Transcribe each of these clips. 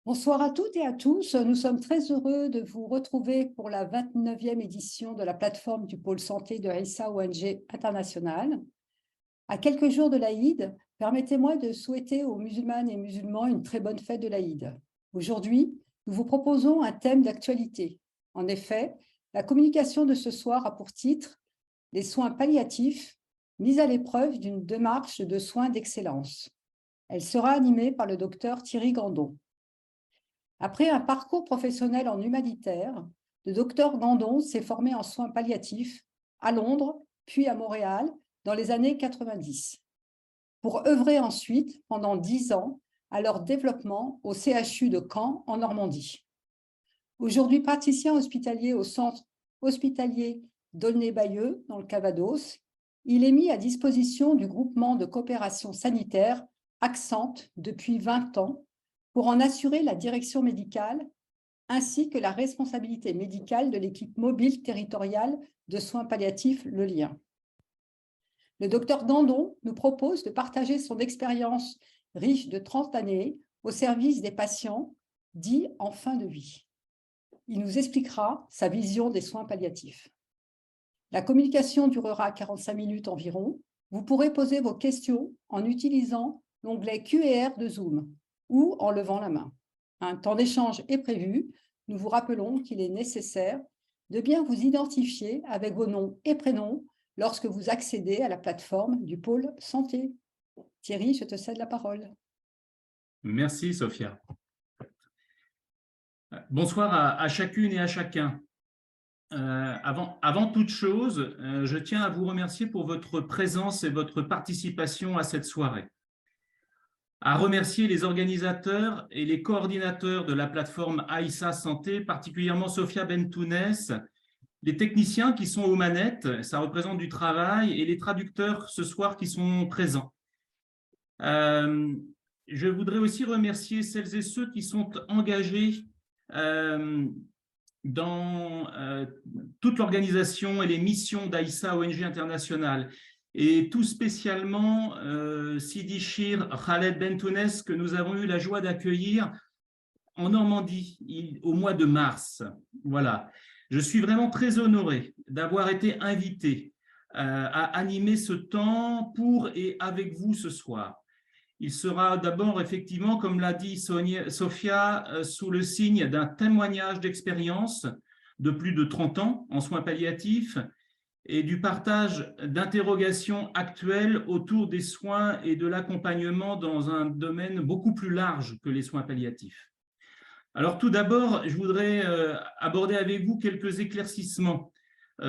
Bonsoir à toutes et à tous. Nous sommes très heureux de vous retrouver pour la 29e édition de la plateforme du pôle santé de Aïssa ONG International. À quelques jours de l'Aïd, permettez-moi de souhaiter aux musulmanes et musulmans une très bonne fête de l'Aïd. Aujourd'hui, nous vous proposons un thème d'actualité. En effet, la communication de ce soir a pour titre « Les soins palliatifs, mise à l'épreuve d'une démarche de soins d'excellence ». Elle sera animée par le docteur Thierry Gandon. Après un parcours professionnel en humanitaire, le docteur Gandon s'est formé en soins palliatifs à Londres, puis à Montréal, dans les années 90, pour œuvrer ensuite pendant 10 ans à leur développement au CHU de Caen, en Normandie. Aujourd'hui praticien hospitalier au centre hospitalier d'Aulnay-Bayeux, dans le Calvados, il est mis à disposition du groupement de coopération sanitaire Accente depuis 20 ans, pour en assurer la direction médicale ainsi que la responsabilité médicale de l'équipe mobile territoriale de soins palliatifs Le Lien. Le docteur Gandon nous propose de partager son expérience riche de 30 années au service des patients dits en fin de vie. Il nous expliquera sa vision des soins palliatifs. La communication durera 45 minutes environ. Vous pourrez poser vos questions en utilisant l'onglet Q&R de Zoom ou en levant la main. Un temps d'échange est prévu. Nous vous rappelons qu'il est nécessaire de bien vous identifier avec vos noms et prénoms lorsque vous accédez à la plateforme du pôle santé. Thierry, je te cède la parole. Merci, Sophia. Bonsoir à chacune et à chacun. Avant toute chose, je tiens à vous remercier pour votre présence et votre participation à cette soirée. À remercier les organisateurs et les coordinateurs de la plateforme Aïssa Santé, particulièrement Sophia Bentounès, les techniciens qui sont aux manettes, ça représente du travail, et les traducteurs ce soir qui sont présents. Je voudrais aussi remercier celles et ceux qui sont engagés dans toute l'organisation et les missions d'Aïssa ONG International, et tout spécialement Sidi Chir Khaled Bentounès, que nous avons eu la joie d'accueillir en Normandie au mois de mars. Voilà. Je suis vraiment très honoré d'avoir été invité à animer ce temps pour et avec vous ce soir. Il sera d'abord, effectivement, comme l'a dit Sophia, sous le signe d'un témoignage d'expérience de plus de 30 ans en soins palliatifs et du partage d'interrogations actuelles autour des soins et de l'accompagnement dans un domaine beaucoup plus large que les soins palliatifs. Alors, tout d'abord, je voudrais aborder avec vous quelques éclaircissements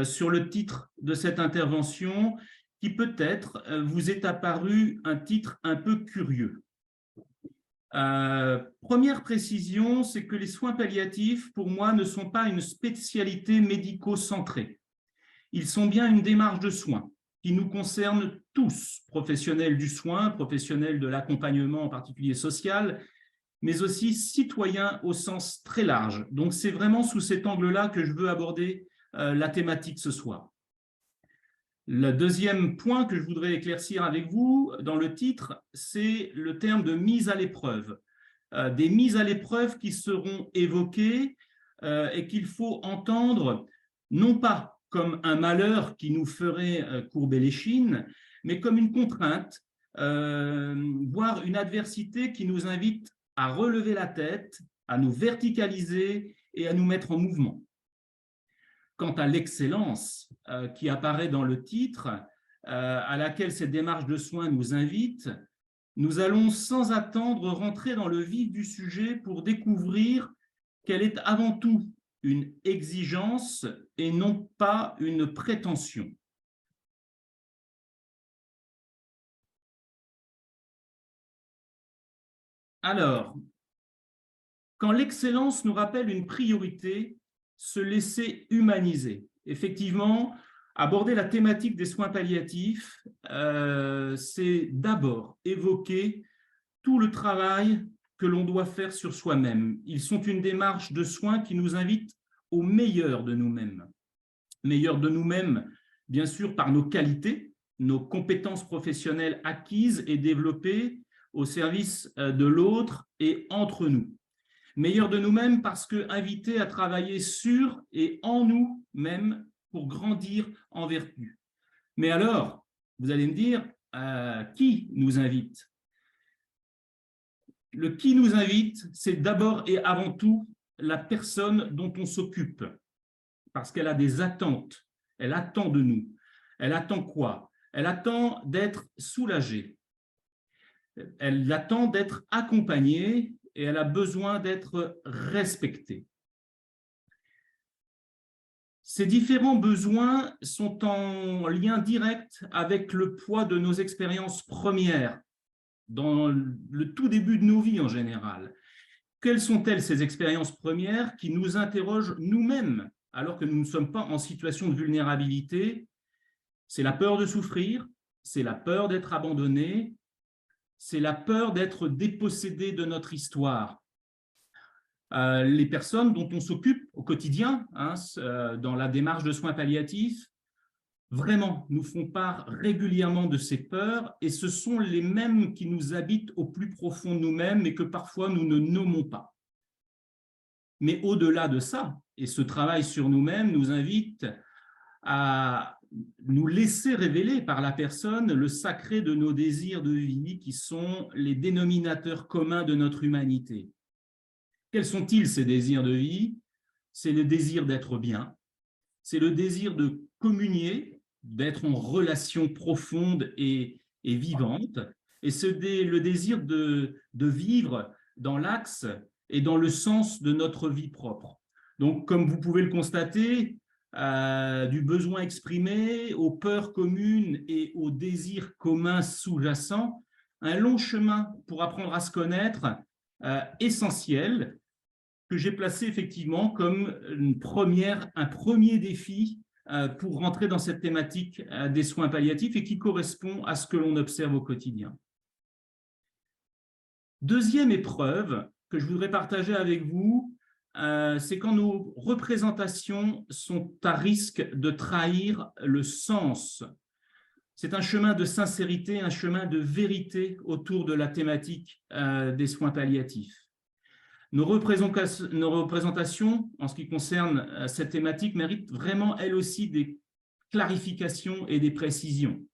sur le titre de cette intervention, qui peut-être vous est apparu un titre un peu curieux. Première précision, c'est que les soins palliatifs, pour moi, ne sont pas une spécialité médico-centrée. Ils sont bien une démarche de soins qui nous concerne tous, professionnels du soin, professionnels de l'accompagnement, en particulier social, mais aussi citoyens au sens très large. Donc, c'est vraiment sous cet angle-là que je veux aborder la thématique ce soir. Le deuxième point que je voudrais éclaircir avec vous dans le titre, c'est le terme de mise à l'épreuve. Des mises à l'épreuve qui seront évoquées et qu'il faut entendre non pas comme un malheur qui nous ferait courber les chines, mais comme une contrainte, voire une adversité qui nous invite à relever la tête, à nous verticaliser et à nous mettre en mouvement. Quant à l'excellence qui apparaît dans le titre, à laquelle cette démarche de soins nous invite, nous allons sans attendre rentrer dans le vif du sujet pour découvrir qu'elle est avant tout une exigence et non pas une prétention. Alors, quand l'excellence nous rappelle une priorité, se laisser humaniser. Effectivement, aborder la thématique des soins palliatifs, c'est d'abord évoquer tout le travail que l'on doit faire sur soi-même. Ils sont une démarche de soins qui nous invite au meilleur de nous-mêmes. Meilleur de nous-mêmes, bien sûr, par nos qualités, nos compétences professionnelles acquises et développées au service de l'autre et entre nous. Meilleurs de nous-mêmes parce qu'invités à travailler sur et en nous-mêmes pour grandir en vertu. Mais alors, vous allez me dire, qui nous invite? Le qui nous invite, c'est d'abord et avant tout la personne dont on s'occupe, parce qu'elle a des attentes, elle attend de nous. Elle attend quoi? Elle attend d'être soulagée, elle attend d'être accompagnée et elle a besoin d'être respectée. Ces différents besoins sont en lien direct avec le poids de nos expériences premières, dans le tout début de nos vies en général. Quelles sont-elles ces expériences premières qui nous interrogent nous-mêmes alors que nous ne sommes pas en situation de vulnérabilité? C'est la peur de souffrir, c'est la peur d'être abandonné, c'est la peur d'être dépossédé de notre histoire. Les personnes dont on s'occupe au quotidien, dans la démarche de soins palliatifs, vraiment nous font part régulièrement de ces peurs et ce sont les mêmes qui nous habitent au plus profond de nous-mêmes et que parfois nous ne nommons pas. Mais au-delà de ça, et ce travail sur nous-mêmes nous invite à nous laisser révéler par la personne le sacré de nos désirs de vie qui sont les dénominateurs communs de notre humanité. Quels sont-ils ces désirs de vie? C'est le désir d'être bien, c'est le désir de communier, d'être en relation profonde et vivante, et c'est le désir de vivre dans l'axe et dans le sens de notre vie propre. Donc, comme vous pouvez le constater, du besoin exprimé aux peurs communes et aux désirs communs sous-jacents, un long chemin pour apprendre à se connaître, essentiel, que j'ai placé effectivement comme un premier défi pour rentrer dans cette thématique des soins palliatifs et qui correspond à ce que l'on observe au quotidien. Deuxième épreuve que je voudrais partager avec vous, c'est quand nos représentations sont à risque de trahir le sens. C'est un chemin de sincérité, un chemin de vérité autour de la thématique des soins palliatifs. Nos représentations, en ce qui concerne cette thématique, méritent vraiment, elles aussi, des clarifications et des précisions.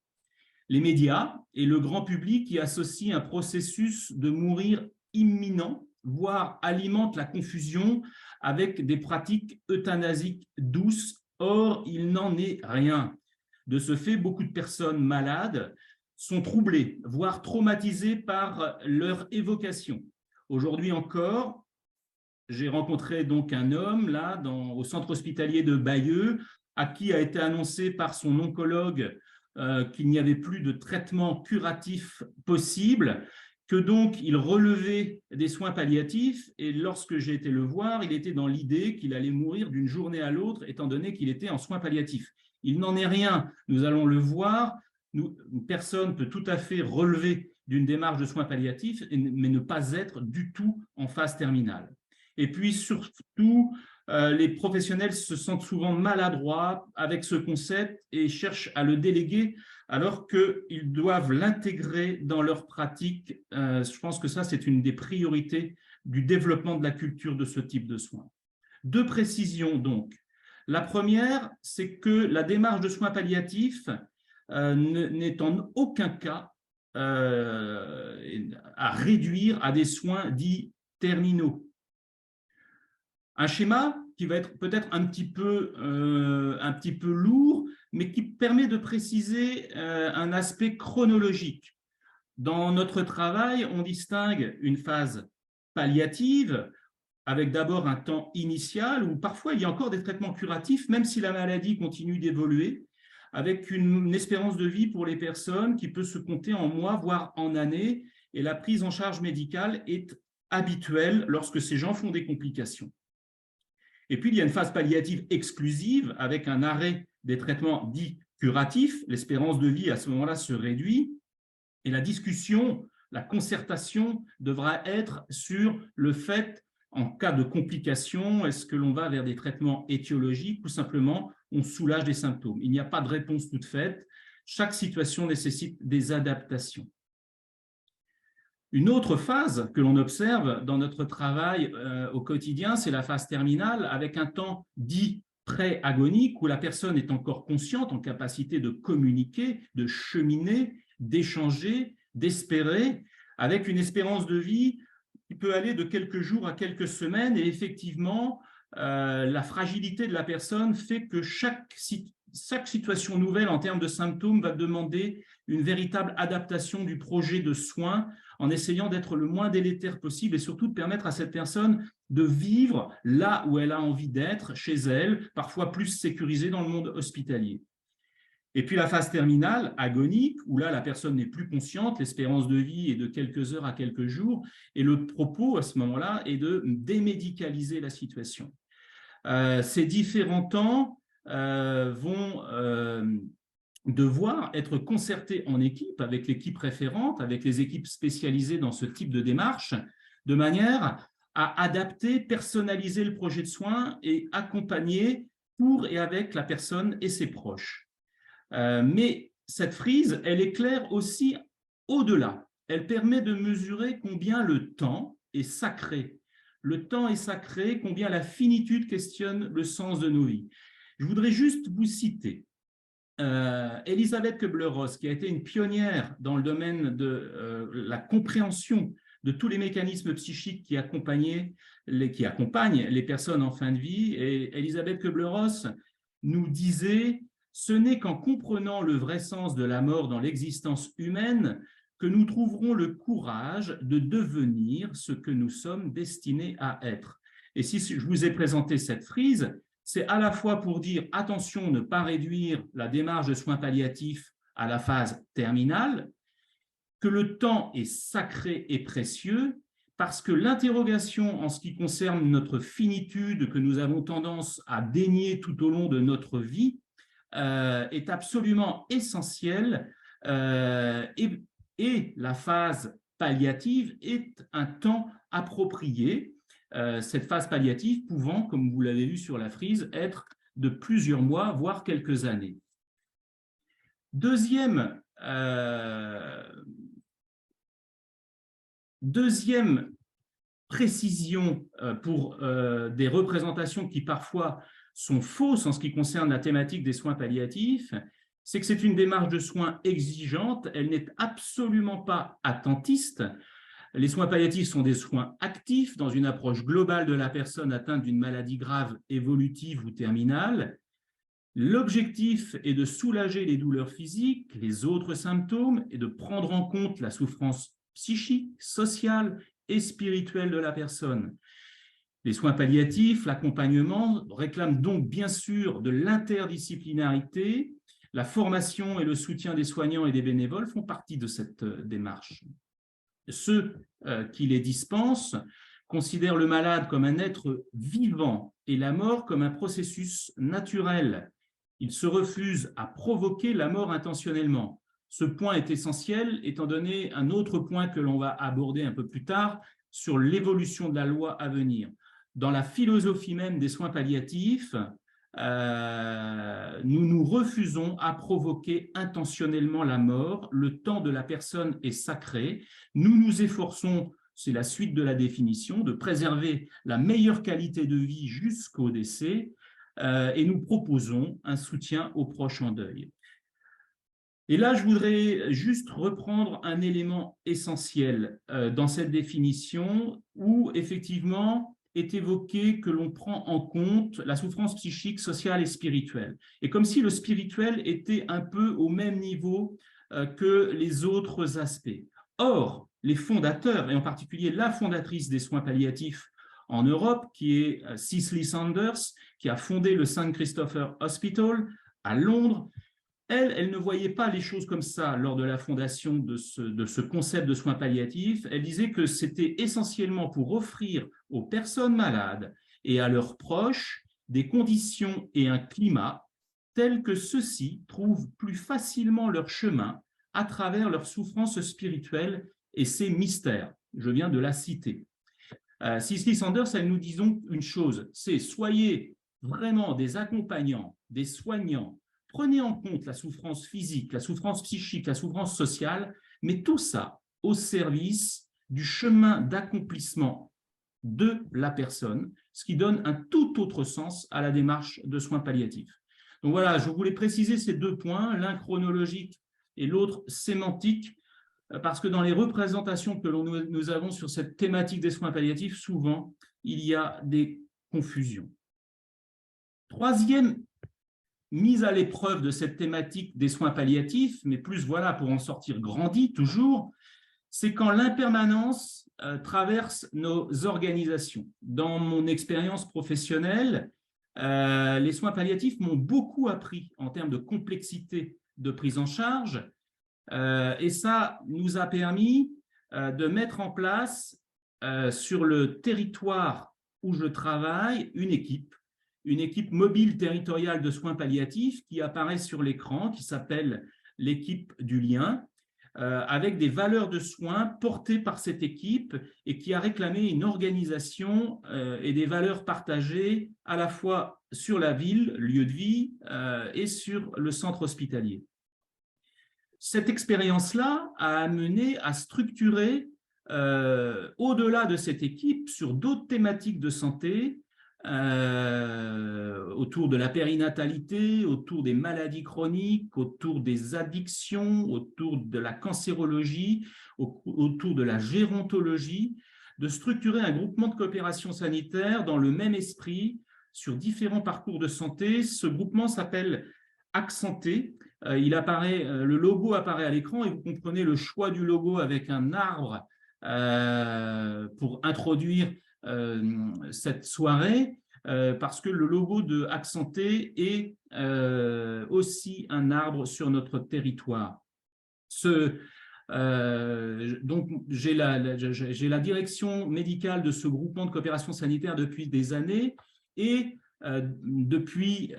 Les médias et le grand public y associent un processus de mourir imminent, voire alimentent la confusion avec des pratiques euthanasiques douces. Or, il n'en est rien. De ce fait, beaucoup de personnes malades sont troublées, voire traumatisées par leur évocation. Aujourd'hui encore, j'ai rencontré donc un homme là, au centre hospitalier de Bayeux, à qui a été annoncé par son oncologue qu'il n'y avait plus de traitement curatif possible, que donc il relevait des soins palliatifs, et lorsque j'ai été le voir, il était dans l'idée qu'il allait mourir d'une journée à l'autre, étant donné qu'il était en soins palliatifs. Il n'en est rien, nous allons le voir, une personne peut tout à fait relever d'une démarche de soins palliatifs, mais ne pas être du tout en phase terminale. Et puis surtout, les professionnels se sentent souvent maladroits avec ce concept et cherchent à le déléguer alors qu'ils doivent l'intégrer dans leur pratique. Je pense que ça, c'est une des priorités du développement de la culture de ce type de soins. Deux précisions donc. La première, c'est que la démarche de soins palliatifs n'est en aucun cas à réduire à des soins dits terminaux. Un schéma qui va être peut-être un petit peu lourd, mais qui permet de préciser un aspect chronologique. Dans notre travail, on distingue une phase palliative, avec d'abord un temps initial, où parfois il y a encore des traitements curatifs, même si la maladie continue d'évoluer, avec une espérance de vie pour les personnes qui peut se compter en mois, voire en années, et la prise en charge médicale est habituelle lorsque ces gens font des complications. Et puis, il y a une phase palliative exclusive avec un arrêt des traitements dits curatifs. L'espérance de vie, à ce moment-là, se réduit. Et la discussion, la concertation devra être sur le fait, en cas de complications, est-ce que l'on va vers des traitements étiologiques ou simplement on soulage des symptômes? Il n'y a pas de réponse toute faite. Chaque situation nécessite des adaptations. Une autre phase que l'on observe dans notre travail au quotidien, c'est la phase terminale, avec un temps dit pré-agonique, où la personne est encore consciente, en capacité de communiquer, de cheminer, d'échanger, d'espérer, avec une espérance de vie qui peut aller de quelques jours à quelques semaines. Et effectivement, la fragilité de la personne fait que chaque situation nouvelle en termes de symptômes va demander une véritable adaptation du projet de soins, en essayant d'être le moins délétère possible et surtout de permettre à cette personne de vivre là où elle a envie d'être, chez elle, parfois plus sécurisée dans le monde hospitalier. Et puis la phase terminale, agonique, où là la personne n'est plus consciente, l'espérance de vie est de quelques heures à quelques jours, et le propos à ce moment-là est de démédicaliser la situation. Ces différents temps vont devoir être concertés en équipe, avec l'équipe référente, avec les équipes spécialisées dans ce type de démarche, de manière à adapter, personnaliser le projet de soins et accompagner pour et avec la personne et ses proches. Mais cette frise, elle éclaire aussi au-delà. Elle permet de mesurer combien le temps est sacré. Le temps est sacré, combien la finitude questionne le sens de nos vies. Je voudrais juste vous citer Elisabeth Kubler-Ross, qui a été une pionnière dans le domaine de la compréhension de tous les mécanismes psychiques qui accompagnent les personnes en fin de vie. Et Elisabeth Kubler-Ross nous disait « Ce n'est qu'en comprenant le vrai sens de la mort dans l'existence humaine que nous trouverons le courage de devenir ce que nous sommes destinés à être. » Et si je vous ai présenté cette frise, c'est à la fois pour dire attention, ne pas réduire la démarche de soins palliatifs à la phase terminale, que le temps est sacré et précieux, parce que l'interrogation en ce qui concerne notre finitude que nous avons tendance à dénier tout au long de notre vie est absolument essentielle et la phase palliative est un temps approprié. Cette phase palliative pouvant, comme vous l'avez vu sur la frise, être de plusieurs mois, voire quelques années. Deuxième précision pour des représentations qui parfois sont fausses en ce qui concerne la thématique des soins palliatifs, c'est que c'est une démarche de soins exigeante, elle n'est absolument pas attentiste. Les soins palliatifs sont des soins actifs dans une approche globale de la personne atteinte d'une maladie grave, évolutive ou terminale. L'objectif est de soulager les douleurs physiques, les autres symptômes et de prendre en compte la souffrance psychique, sociale et spirituelle de la personne. Les soins palliatifs, l'accompagnement réclament donc bien sûr de l'interdisciplinarité. La formation et le soutien des soignants et des bénévoles font partie de cette démarche. Ceux qui les dispensent considèrent le malade comme un être vivant et la mort comme un processus naturel. Ils se refusent à provoquer la mort intentionnellement. Ce point est essentiel, étant donné un autre point que l'on va aborder un peu plus tard sur l'évolution de la loi à venir. Dans la philosophie même des soins palliatifs, nous nous refusons à provoquer intentionnellement la mort. Le temps de la personne est sacré. Nous nous efforçons, c'est la suite de la définition, de préserver la meilleure qualité de vie jusqu'au décès et nous proposons un soutien aux proches en deuil. Et là, je voudrais juste reprendre un élément essentiel dans cette définition où effectivement est évoqué que l'on prend en compte la souffrance psychique, sociale et spirituelle. Et comme si le spirituel était un peu au même niveau que les autres aspects. Or, les fondateurs, et en particulier la fondatrice des soins palliatifs en Europe, qui est Cicely Saunders, qui a fondé le St. Christopher Hospital à Londres, elle ne voyait pas les choses comme ça lors de la fondation de ce concept de soins palliatifs. Elle disait que c'était essentiellement pour offrir aux personnes malades et à leurs proches des conditions et un climat tels que ceux-ci trouvent plus facilement leur chemin à travers leur souffrance spirituelle et ses mystères. Je viens de la citer. Cicely Saunders, elle nous dit donc une chose, c'est soyez vraiment des accompagnants, des soignants. Prenez en compte la souffrance physique, la souffrance psychique, la souffrance sociale, mais tout ça au service du chemin d'accomplissement de la personne, ce qui donne un tout autre sens à la démarche de soins palliatifs. Donc voilà, je voulais préciser ces deux points, l'un chronologique et l'autre sémantique, parce que dans les représentations que nous avons sur cette thématique des soins palliatifs, souvent, il y a des confusions. Troisième mise à l'épreuve de cette thématique des soins palliatifs, mais plus voilà pour en sortir grandi toujours, c'est quand l'impermanence traverse nos organisations. Dans mon expérience professionnelle, les soins palliatifs m'ont beaucoup appris en termes de complexité de prise en charge, et ça nous a permis de mettre en place sur le territoire où je travaille une équipe mobile territoriale de soins palliatifs qui apparaît sur l'écran, qui s'appelle l'équipe du lien, avec des valeurs de soins portées par cette équipe et qui a réclamé une organisation et des valeurs partagées à la fois sur la ville, lieu de vie, et sur le centre hospitalier. Cette expérience-là a amené à structurer, au-delà de cette équipe, sur d'autres thématiques de santé, autour de la périnatalité, autour des maladies chroniques, autour des addictions, autour de la cancérologie, autour de la gérontologie, de structurer un groupement de coopération sanitaire dans le même esprit sur différents parcours de santé. Ce groupement s'appelle Accenté. Le logo apparaît à l'écran et vous comprenez le choix du logo avec un arbre pour introduire cette soirée, parce que le logo de Accenté est aussi un arbre sur notre territoire. Donc, j'ai la direction médicale de ce groupement de coopération sanitaire depuis des années et depuis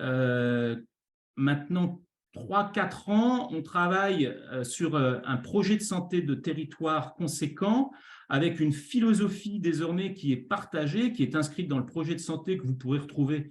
maintenant 3-4 ans, on travaille sur un projet de santé de territoire conséquent avec une philosophie désormais qui est partagée, qui est inscrite dans le projet de santé que vous pourrez retrouver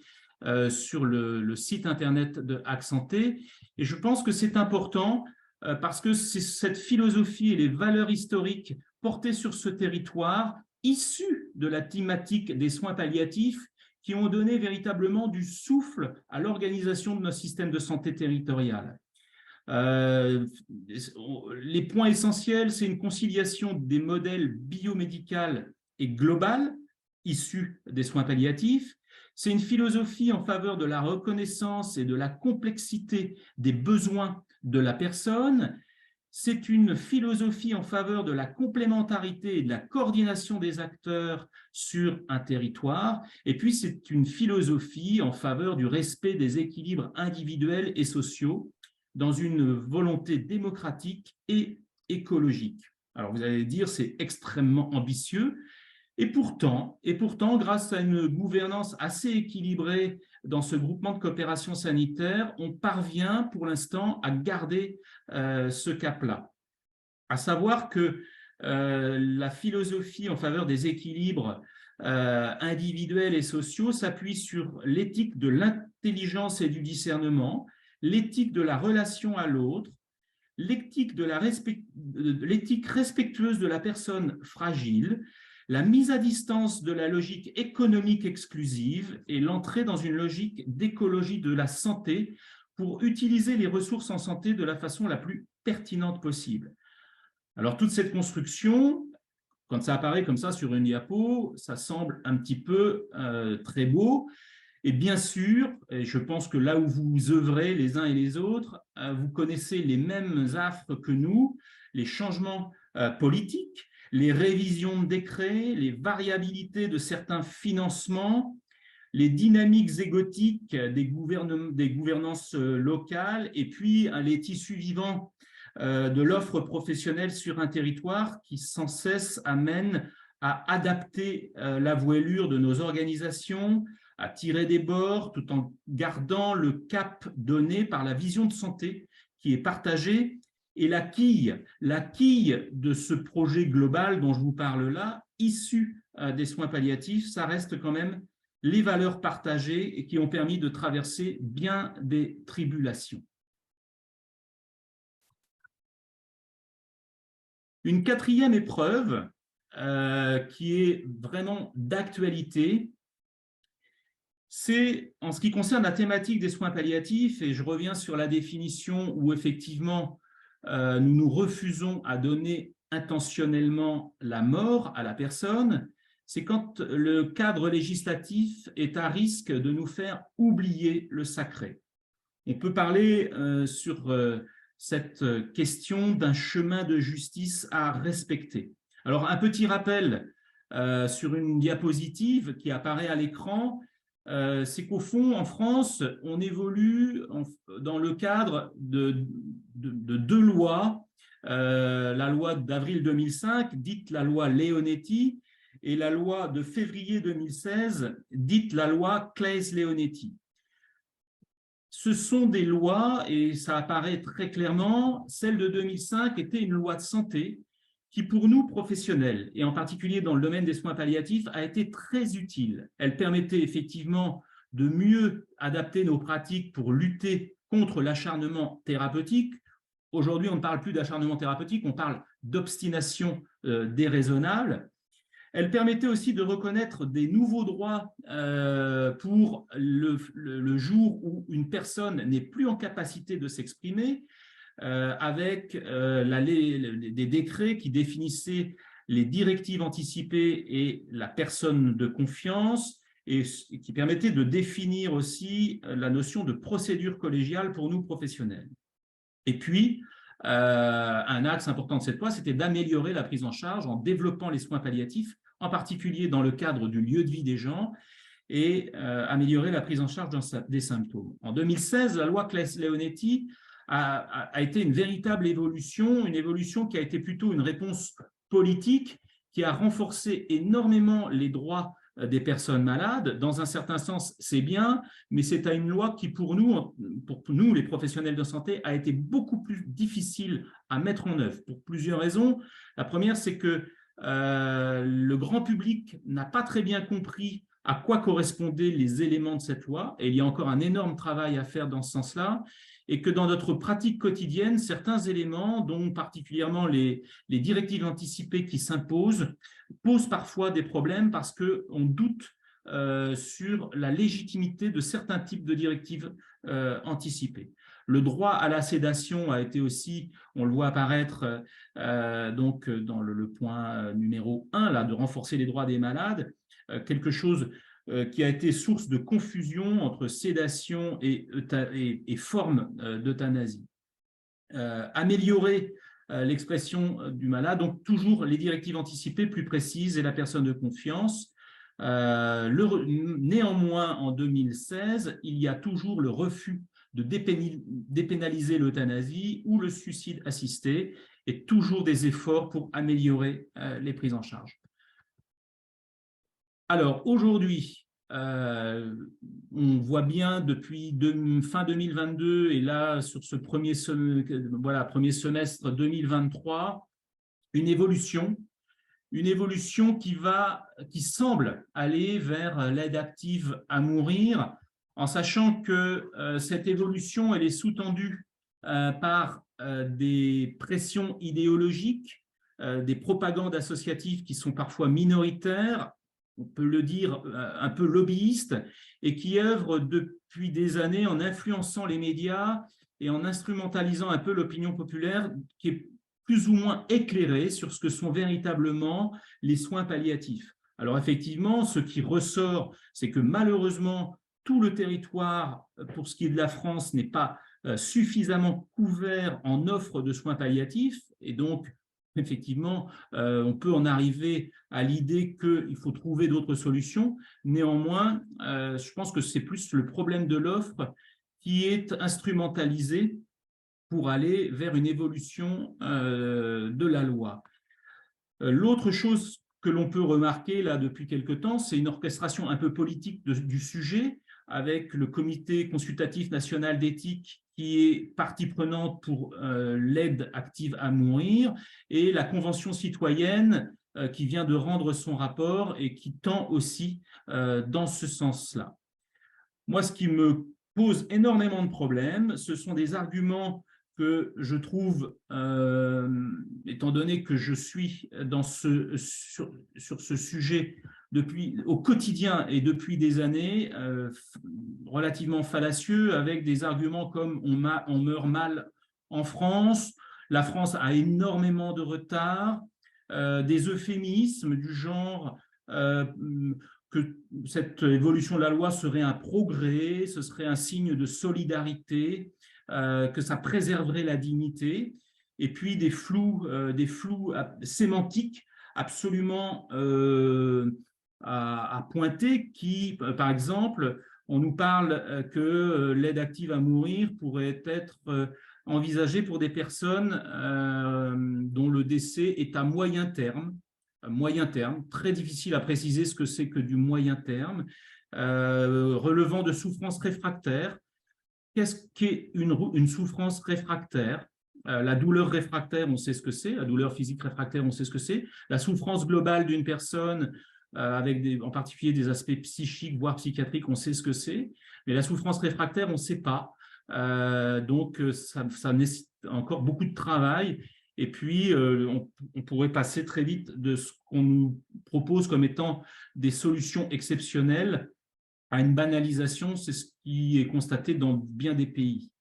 sur le site internet de Accenté. Et je pense que c'est important parce que c'est cette philosophie et les valeurs historiques portées sur ce territoire, issues de la thématique des soins palliatifs, qui ont donné véritablement du souffle à l'organisation de notre système de santé territorial. Les points essentiels, c'est une conciliation des modèles biomédicaux et global issus des soins palliatifs. C'est une philosophie en faveur de la reconnaissance et de la complexité des besoins de la personne. C'est une philosophie en faveur de la complémentarité et de la coordination des acteurs sur un territoire. Et puis, c'est une philosophie en faveur du respect des équilibres individuels et sociaux dans une volonté démocratique et écologique. Alors, vous allez dire, c'est extrêmement ambitieux. Et pourtant, grâce à une gouvernance assez équilibrée dans ce groupement de coopération sanitaire, on parvient pour l'instant à garder ce cap-là. À savoir que la philosophie en faveur des équilibres individuels et sociaux s'appuie sur l'éthique de l'intelligence et du discernement, l'éthique de la relation à l'autre, l'éthique respectueuse de la personne fragile, la mise à distance de la logique économique exclusive et l'entrée dans une logique d'écologie de la santé pour utiliser les ressources en santé de la façon la plus pertinente possible. Alors, toute cette construction, quand ça apparaît comme ça sur une diapo, ça semble un petit peu très beau. Et bien sûr, et je pense que là où vous œuvrez les uns et les autres, vous connaissez les mêmes affres que nous, les changements politiques, les révisions de décrets, les variabilités de certains financements, les dynamiques égotiques des gouvernances locales, et puis les tissus vivants de l'offre professionnelle sur un territoire qui sans cesse amène à adapter la voilure de nos organisations, à tirer des bords tout en gardant le cap donné par la vision de santé qui est partagée. Et la quille de ce projet global dont je vous parle là, issu des soins palliatifs, ça reste quand même les valeurs partagées et qui ont permis de traverser bien des tribulations. Une quatrième épreuve, qui est vraiment d'actualité. C'est en ce qui concerne la thématique des soins palliatifs, et je reviens sur la définition où effectivement nous nous refusons à donner intentionnellement la mort à la personne, c'est quand le cadre législatif est à risque de nous faire oublier le sacré. On peut parler sur cette question d'un chemin de justice à respecter. Alors, un petit rappel sur une diapositive qui apparaît à l'écran, c'est qu'au fond, en France, on évolue dans le cadre de deux lois, la loi d'avril 2005, dite la loi Leonetti, et la loi de février 2016, dite la loi Claeys-Leonetti. Ce sont des lois, et ça apparaît très clairement, celle de 2005 était une loi de santé qui, pour nous professionnels, et en particulier dans le domaine des soins palliatifs, a été très utile. Elle permettait effectivement de mieux adapter nos pratiques pour lutter contre l'acharnement thérapeutique. Aujourd'hui, on ne parle plus d'acharnement thérapeutique, on parle d'obstination déraisonnable. Elle permettait aussi de reconnaître des nouveaux droits pour le jour où une personne n'est plus en capacité de s'exprimer, avec des décrets qui définissaient les directives anticipées et la personne de confiance, et qui permettaient de définir aussi la notion de procédure collégiale pour nous professionnels. Et puis, un axe important de cette loi, c'était d'améliorer la prise en charge en développant les soins palliatifs, en particulier dans le cadre du lieu de vie des gens, et améliorer la prise en charge des symptômes. En 2016, la loi Claeys-Leonetti a été une véritable évolution, une évolution qui a été plutôt une réponse politique, qui a renforcé énormément les droits des personnes malades. Dans un certain sens, c'est bien, mais c'est une loi qui, pour nous, les professionnels de santé, a été beaucoup plus difficile à mettre en œuvre pour plusieurs raisons. La première, c'est que le grand public n'a pas très bien compris à quoi correspondaient les éléments de cette loi, et il y a encore un énorme travail à faire dans ce sens-là, et que dans notre pratique quotidienne, certains éléments, dont particulièrement les directives anticipées qui s'imposent, posent parfois des problèmes parce qu'on doute sur la légitimité de certains types de directives anticipées. Le droit à la sédation a été aussi, on le voit apparaître donc dans le point numéro 1, là, de renforcer les droits des malades, quelque chose qui a été source de confusion entre sédation et forme d'euthanasie. Améliorer l'expression du malade, donc toujours les directives anticipées plus précises et la personne de confiance. Néanmoins, en 2016, il y a toujours le refus de dépénaliser l'euthanasie ou le suicide assisté, et toujours des efforts pour améliorer les prises en charge. Alors, aujourd'hui, on voit bien depuis fin 2022 et là, sur ce premier semestre 2023, une évolution qui semble aller vers l'aide active à mourir, en sachant que cette évolution, elle est sous-tendue par des pressions idéologiques, des propagandes associatives qui sont parfois minoritaires, on peut le dire un peu lobbyistes, et qui œuvrent depuis des années en influençant les médias et en instrumentalisant un peu l'opinion populaire, qui est plus ou moins éclairée sur ce que sont véritablement les soins palliatifs. Alors effectivement, ce qui ressort, c'est que malheureusement, tout le territoire, pour ce qui est de la France, n'est pas suffisamment couvert en offre de soins palliatifs, et donc effectivement, on peut en arriver à l'idée qu'il faut trouver d'autres solutions. Néanmoins, je pense que c'est plus le problème de l'offre qui est instrumentalisé pour aller vers une évolution de la loi. L'autre chose que l'on peut remarquer là depuis quelque temps, c'est une orchestration un peu politique du sujet, avec le Comité consultatif national d'éthique qui est partie prenante pour l'aide active à mourir, et la Convention citoyenne qui vient de rendre son rapport et qui tend aussi dans ce sens-là. Moi, ce qui me pose énormément de problèmes, ce sont des arguments que je trouve, étant donné que je suis sur ce sujet au quotidien et depuis des années, relativement fallacieux, avec des arguments comme on meurt mal en France, la France a énormément de retard, des euphémismes du genre que cette évolution de la loi serait un progrès, ce serait un signe de solidarité, que ça préserverait la dignité, et puis des flous sémantiques absolument à pointer qui, par exemple, on nous parle que l'aide active à mourir pourrait être envisagée pour des personnes dont le décès est à moyen terme, très difficile à préciser ce que c'est que du moyen terme, relevant de souffrances réfractaires. Qu'est-ce qu'est une souffrance réfractaire? La douleur réfractaire, on sait ce que c'est. La douleur physique réfractaire, on sait ce que c'est. La souffrance globale d'une personne, avec en particulier des aspects psychiques, voire psychiatriques, on sait ce que c'est. Mais la souffrance réfractaire, on ne sait pas. Donc, ça nécessite encore beaucoup de travail. Et puis, on pourrait passer très vite de ce qu'on nous propose comme étant des solutions exceptionnelles à une banalisation. C'est ce qui est constaté dans bien des pays.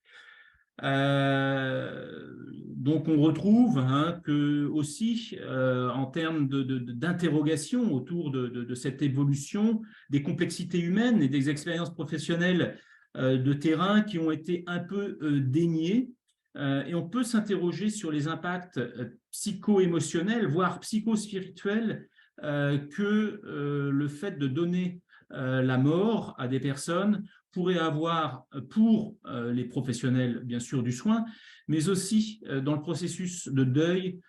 Donc, on retrouve que aussi, en termes d'interrogation autour de cette évolution, des complexités humaines et des expériences professionnelles de terrain qui ont été un peu déniées. Et on peut s'interroger sur les impacts psycho-émotionnels, voire psychospirituels, que le fait de donner la mort à des personnes pourrait avoir pour les professionnels, bien sûr, du soin, mais aussi dans le processus de deuil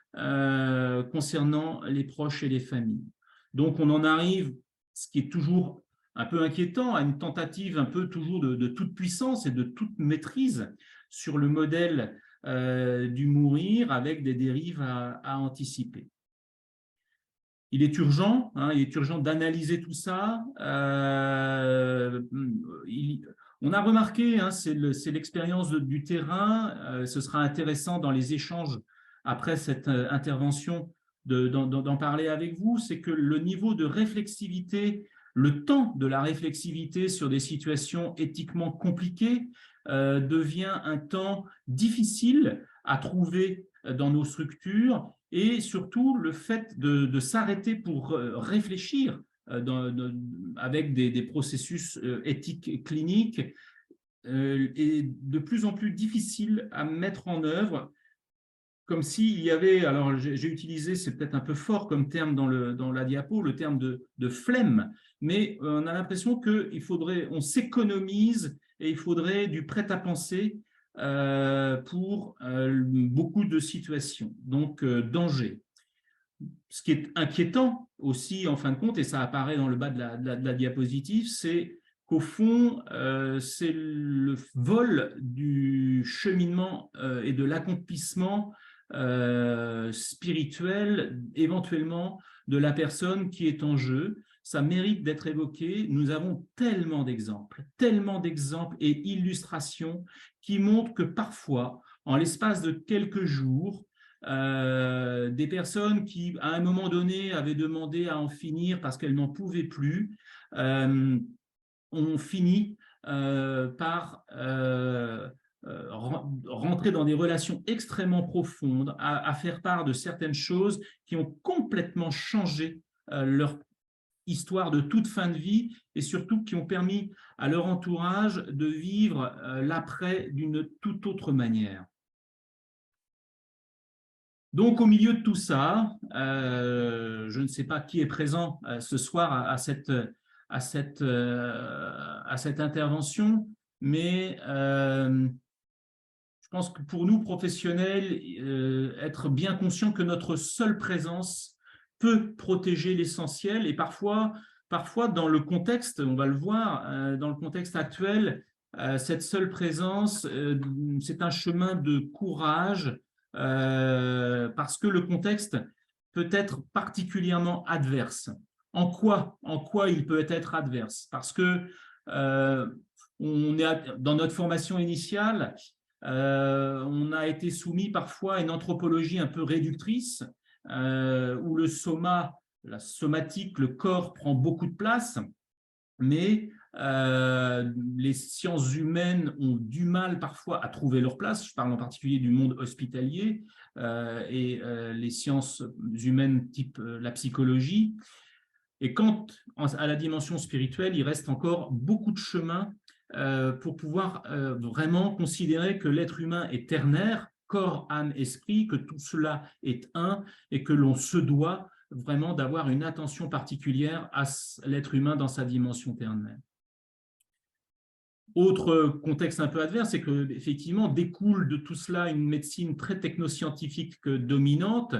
concernant les proches et les familles. Donc, on en arrive, ce qui est toujours un peu inquiétant, à une tentative un peu toujours de toute puissance et de toute maîtrise sur le modèle du mourir, avec des dérives à anticiper. Il est urgent d'analyser tout ça. On a remarqué, c'est l'expérience du terrain. Ce sera intéressant dans les échanges après cette intervention d'en parler avec vous. C'est que le niveau de réflexivité, le temps de la réflexivité sur des situations éthiquement compliquées devient un temps difficile à trouver dans nos structures. Et surtout, le fait de s'arrêter pour réfléchir avec des processus éthiques cliniques est de plus en plus difficile à mettre en œuvre, comme s'il y avait, alors j'ai utilisé, c'est peut-être un peu fort comme terme dans la diapo, le terme de flemme, mais on a l'impression qu'on s'économise et il faudrait du prêt-à-penser pour beaucoup de situations, donc danger. Ce qui est inquiétant aussi, en fin de compte, et ça apparaît dans le bas de la diapositive, c'est qu'au fond, c'est le vol du cheminement et de l'accomplissement spirituel, éventuellement, de la personne qui est en jeu. Ça mérite d'être évoqué. Nous avons tellement d'exemples et illustrations qui montrent que parfois, en l'espace de quelques jours, des personnes qui, à un moment donné, avaient demandé à en finir parce qu'elles n'en pouvaient plus, ont fini par rentrer dans des relations extrêmement profondes, à faire part de certaines choses qui ont complètement changé leur histoire de toute fin de vie et surtout qui ont permis à leur entourage de vivre l'après d'une toute autre manière. Donc, au milieu de tout ça, je ne sais pas qui est présent ce soir à cette intervention, mais je pense que pour nous, professionnels, être bien conscient que notre seule présence peut protéger l'essentiel et parfois dans le contexte, on va le voir, dans le contexte actuel, cette seule présence, c'est un chemin de courage parce que le contexte peut être particulièrement adverse. En quoi il peut être adverse? Parce que on est dans notre formation initiale, On a été soumis parfois à une anthropologie un peu réductrice, où le soma, la somatique, le corps prend beaucoup de place, mais les sciences humaines ont du mal parfois à trouver leur place. Je parle en particulier du monde hospitalier et les sciences humaines type la psychologie. Et quant à la dimension spirituelle, il reste encore beaucoup de chemin pour pouvoir vraiment considérer que l'être humain est ternaire, corps, âme, esprit, que tout cela est un et que l'on se doit vraiment d'avoir une attention particulière à l'être humain dans sa dimension ternaire. Autre contexte un peu adverse, c'est qu'effectivement découle de tout cela une médecine très technoscientifique dominante.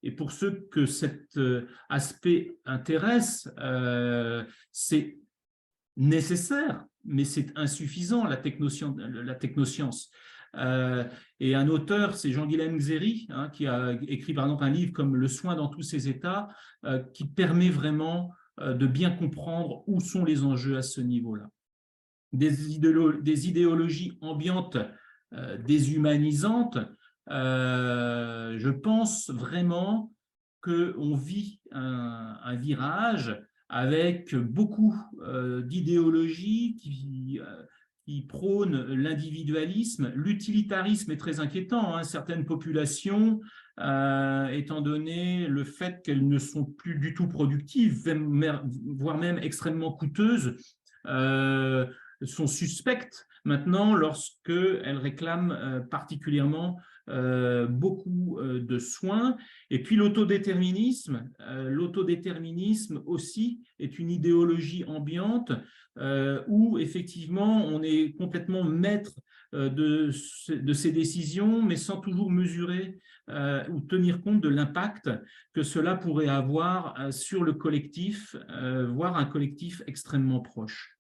Et pour ceux que cet aspect intéresse, c'est nécessaire, mais c'est insuffisant, la technoscience. Et un auteur, c'est Jean-Guilhem Xéry, hein, qui a écrit par exemple un livre comme « Le soin dans tous ses états », qui permet vraiment de bien comprendre où sont les enjeux à ce niveau-là. Des idéologies ambiantes déshumanisantes, je pense vraiment qu'on vit un virage avec beaucoup d'idéologies qui prônent l'individualisme. L'utilitarisme est très inquiétant, hein. Certaines populations, étant donné le fait qu'elles ne sont plus du tout productives, voire même extrêmement coûteuses, sont suspectes maintenant lorsqu'elles réclament particulièrement beaucoup de soins. Et puis l'autodéterminisme aussi est une idéologie ambiante où effectivement on est complètement maître de ces décisions, mais sans toujours mesurer ou tenir compte de l'impact que cela pourrait avoir sur le collectif, voire un collectif extrêmement proche.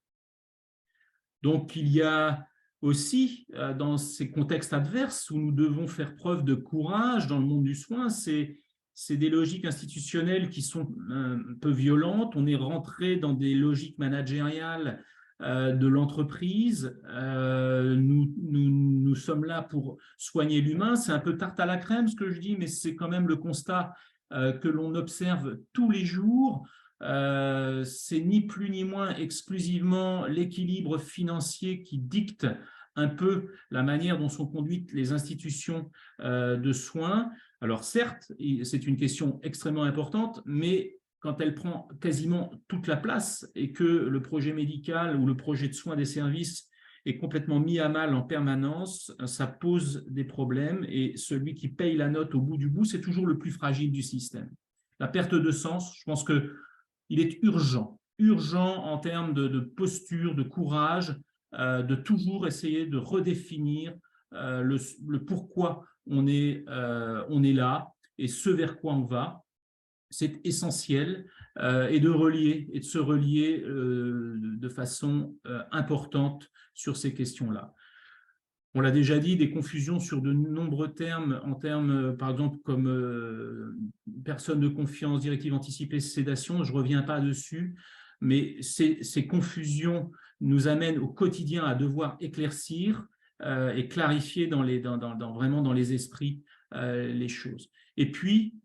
Donc, il y a aussi, dans ces contextes adverses où nous devons faire preuve de courage dans le monde du soin, c'est des logiques institutionnelles qui sont un peu violentes. On est rentré dans des logiques managériales de l'entreprise. Nous sommes là pour soigner l'humain. C'est un peu tarte à la crème ce que je dis, mais c'est quand même le constat que l'on observe tous les jours. C'est ni plus ni moins exclusivement l'équilibre financier qui dicte un peu la manière dont sont conduites les institutions de soins. Alors certes, c'est une question extrêmement importante, mais quand elle prend quasiment toute la place et que le projet médical ou le projet de soins des services est complètement mis à mal en permanence, ça pose des problèmes et celui qui paye la note au bout du bout, c'est toujours le plus fragile du système. La perte de sens, je pense qu'il est urgent en termes de posture, de courage, de toujours essayer de redéfinir le pourquoi on est là et ce vers quoi on va. C'est essentiel et de se relier de façon importante sur ces questions-là. On l'a déjà dit, des confusions sur de nombreux termes, en termes, par exemple, comme personne de confiance, directive anticipée, sédation, je ne reviens pas dessus, mais ces confusions nous amènent au quotidien à devoir éclaircir et clarifier vraiment dans les esprits les choses. Et puis,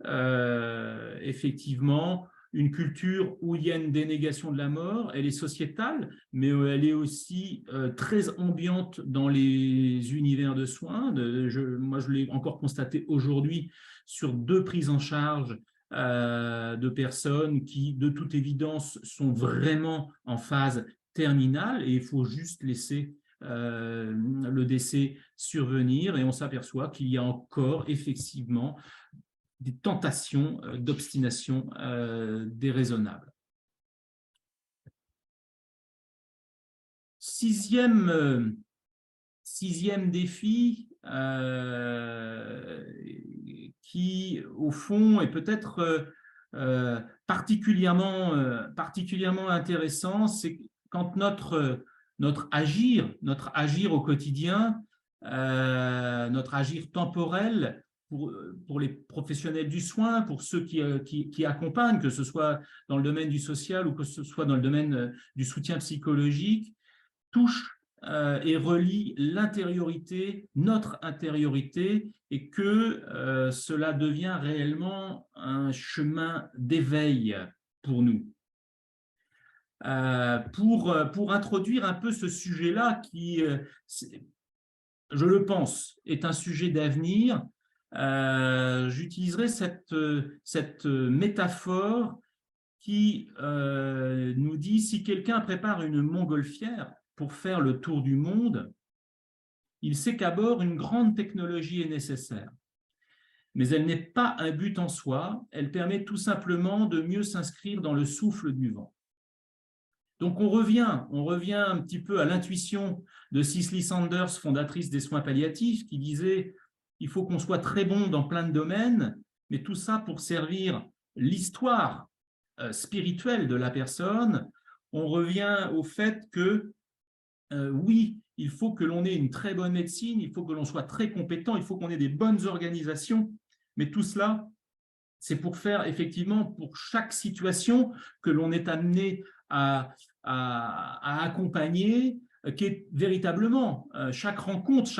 effectivement, une culture où il y a une dénégation de la mort, elle est sociétale, mais elle est aussi très ambiante dans les univers de soins. Moi, je l'ai encore constaté aujourd'hui sur 2 prises en charge de personnes qui, de toute évidence, sont vraiment en phase terminale et il faut juste laisser le décès survenir et on s'aperçoit qu'il y a encore effectivement des tentations d'obstination déraisonnables. Sixième défi qui, au fond, est peut-être particulièrement intéressant, c'est quand notre agir au quotidien, notre agir temporel, pour les professionnels du soin, pour ceux qui accompagnent, que ce soit dans le domaine du social ou que ce soit dans le domaine du soutien psychologique, touche et relie l'intériorité, notre intériorité, et que cela devient réellement un chemin d'éveil pour nous. Pour introduire un peu ce sujet-là qui, je le pense, est un sujet d'avenir, j'utiliserai cette métaphore qui nous dit: si quelqu'un prépare une montgolfière pour faire le tour du monde, il sait qu'à bord, une grande technologie est nécessaire. Mais elle n'est pas un but en soi, elle permet tout simplement de mieux s'inscrire dans le souffle du vent. Donc on revient un petit peu à l'intuition de Cicely Saunders, fondatrice des soins palliatifs, qui disait: il faut qu'on soit très bon dans plein de domaines, mais tout ça pour servir l'histoire spirituelle de la personne. On revient au fait que oui, il faut que l'on ait une très bonne médecine, il faut que l'on soit très compétent, il faut qu'on ait des bonnes organisations, mais tout cela, c'est pour faire effectivement pour chaque situation que l'on est amené à accompagner, qui est véritablement chaque rencontre,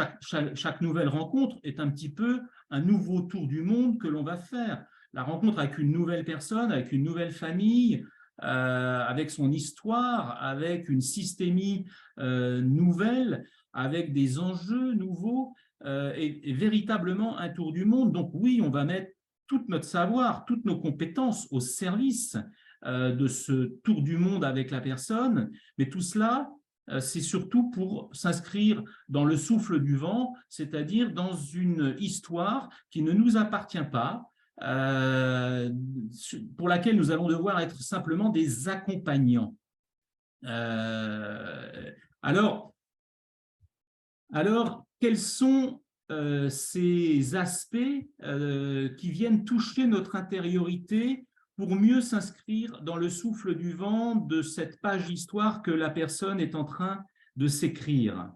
chaque nouvelle rencontre est un petit peu un nouveau tour du monde que l'on va faire. La rencontre avec une nouvelle personne, avec une nouvelle famille, avec son histoire, avec une systémie nouvelle, avec des enjeux nouveaux, est véritablement un tour du monde. Donc oui, on va mettre tout notre savoir, toutes nos compétences au service de ce tour du monde avec la personne, mais tout cela, c'est surtout pour s'inscrire dans le souffle du vent, c'est-à-dire dans une histoire qui ne nous appartient pas, pour laquelle nous allons devoir être simplement des accompagnants. Alors, quels sont ces aspects qui viennent toucher notre intériorité pour mieux s'inscrire dans le souffle du vent de cette page d'histoire que la personne est en train de s'écrire?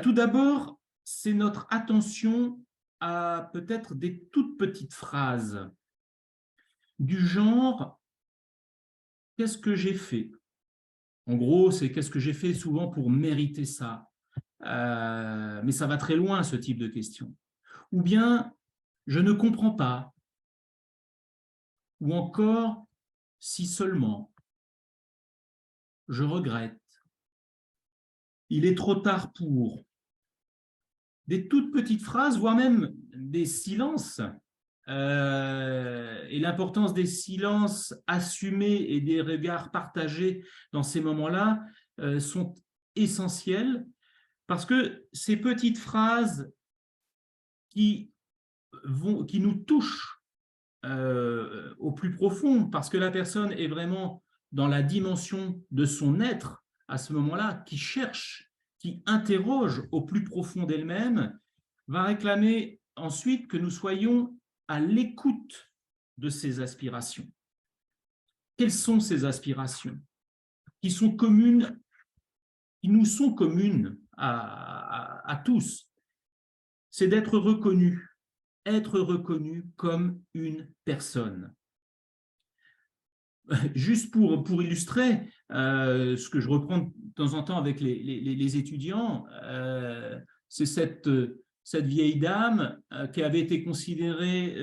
Tout d'abord, c'est notre attention à peut-être des toutes petites phrases du genre « qu'est-ce que j'ai fait ?» En gros, c'est « qu'est-ce que j'ai fait souvent pour mériter ça ?» Mais ça va très loin, ce type de question. Ou bien « je ne comprends pas » ou encore « si seulement »,« je regrette »,« il est trop tard pour ». Des toutes petites phrases, voire même des silences, et l'importance des silences assumés et des regards partagés dans ces moments-là sont essentiels, parce que ces petites phrases qui nous touchent au plus profond, parce que la personne est vraiment dans la dimension de son être à ce moment-là, qui cherche, qui interroge au plus profond d'elle-même, va réclamer ensuite que nous soyons à l'écoute de ses aspirations. Quelles sont ces aspirations qui sont communes, qui nous sont communes à tous? C'est d'être reconnu comme une personne. Juste pour illustrer ce que je reprends de temps en temps avec les étudiants, c'est cette vieille dame qui avait été considérée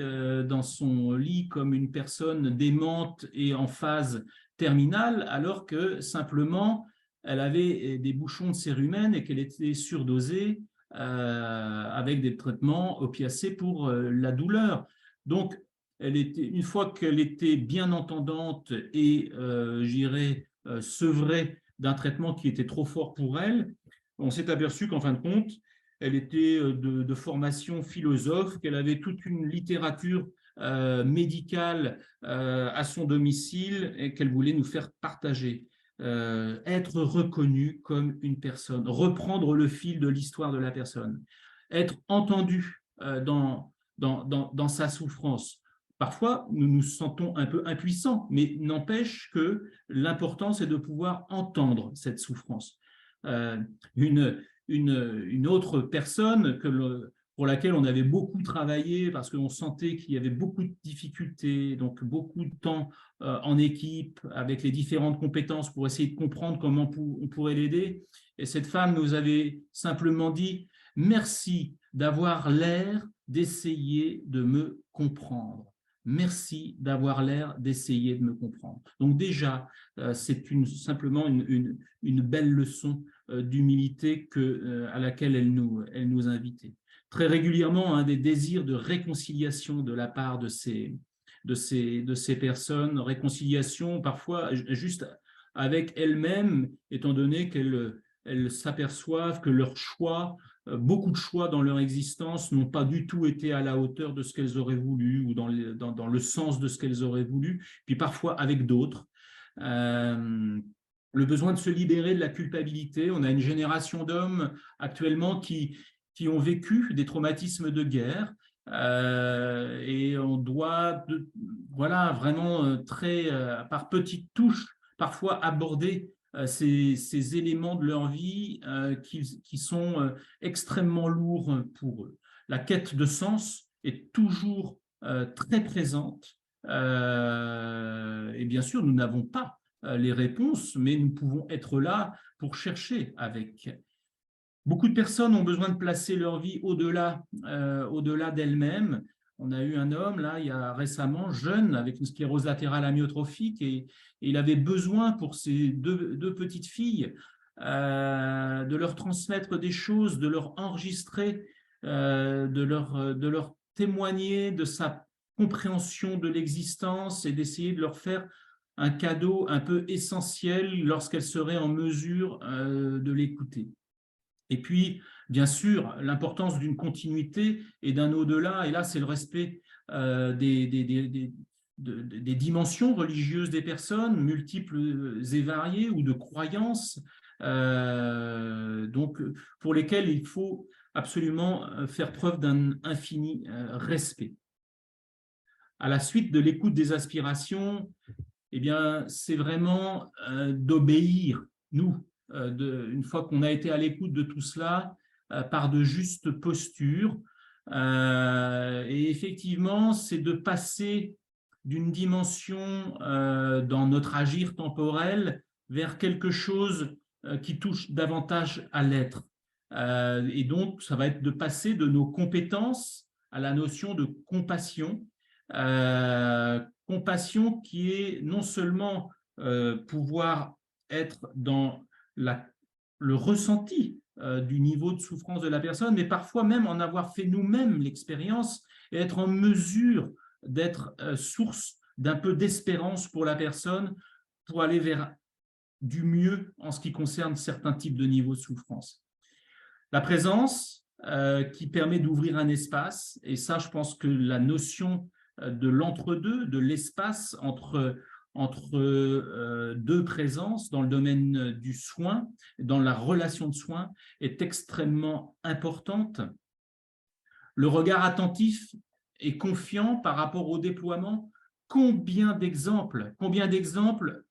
dans son lit comme une personne démente et en phase terminale, alors que simplement elle avait des bouchons de cérumen et qu'elle était surdosée avec des traitements opiacés pour la douleur. Donc, une fois qu'elle était bien entendante et, j'irais, sevrée d'un traitement qui était trop fort pour elle, on s'est aperçu qu'en fin de compte, elle était de formation philosophe, qu'elle avait toute une littérature médicale à son domicile et qu'elle voulait nous faire partager. Être reconnu comme une personne, reprendre le fil de l'histoire de la personne, être entendu dans sa souffrance. Parfois, nous nous sentons un peu impuissants, mais n'empêche que l'important, c'est de pouvoir entendre cette souffrance. Une autre personne pour laquelle on avait beaucoup travaillé parce qu'on sentait qu'il y avait beaucoup de difficultés, donc beaucoup de temps en équipe, avec les différentes compétences pour essayer de comprendre comment on pourrait l'aider. Et cette femme nous avait simplement dit « Merci d'avoir l'air d'essayer de me comprendre. Merci d'avoir l'air d'essayer de me comprendre. » Donc déjà, c'est simplement une belle leçon d'humilité à laquelle elle nous invitait. Très régulièrement, des désirs de réconciliation de la part de ces personnes, réconciliation parfois juste avec elles-mêmes, étant donné qu'elles s'aperçoivent que leurs choix, beaucoup de choix dans leur existence n'ont pas du tout été à la hauteur de ce qu'elles auraient voulu ou dans le sens de ce qu'elles auraient voulu, puis parfois avec d'autres. Le besoin de se libérer de la culpabilité. On a une génération d'hommes actuellement qui ont vécu des traumatismes de guerre et on doit vraiment par petites touches parfois aborder ces éléments de leur vie qui sont extrêmement lourds pour eux. La quête de sens est toujours très présente et bien sûr nous n'avons pas les réponses, mais nous pouvons être là pour chercher avec. Beaucoup de personnes ont besoin de placer leur vie au-delà d'elles-mêmes. On a eu un homme, là, il y a récemment, jeune, avec une sclérose latérale amyotrophique, et il avait besoin pour ses deux petites filles de leur transmettre des choses, de leur enregistrer, de leur témoigner de sa compréhension de l'existence et d'essayer de leur faire un cadeau un peu essentiel lorsqu'elles seraient en mesure de l'écouter. Et puis, bien sûr, l'importance d'une continuité et d'un au-delà, et là, c'est le respect des dimensions religieuses des personnes, multiples et variées, ou de croyances, donc pour lesquelles il faut absolument faire preuve d'un infini respect. À la suite de l'écoute des aspirations, eh bien, c'est vraiment d'obéir, nous, une fois qu'on a été à l'écoute de tout cela, par de justes postures. Et effectivement, c'est de passer d'une dimension dans notre agir temporel vers quelque chose qui touche davantage à l'être. Et donc, ça va être de passer de nos compétences à la notion de compassion, compassion qui est non seulement pouvoir être dans le ressenti du niveau de souffrance de la personne, mais parfois même en avoir fait nous-mêmes l'expérience et être en mesure d'être source d'un peu d'espérance pour la personne pour aller vers du mieux en ce qui concerne certains types de niveaux de souffrance. La présence qui permet d'ouvrir un espace, et ça, je pense que la notion de l'entre-deux, de l'espace entre deux présences dans le domaine du soin, dans la relation de soin, est extrêmement importante. Le regard attentif et confiant par rapport au déploiement, combien d'exemples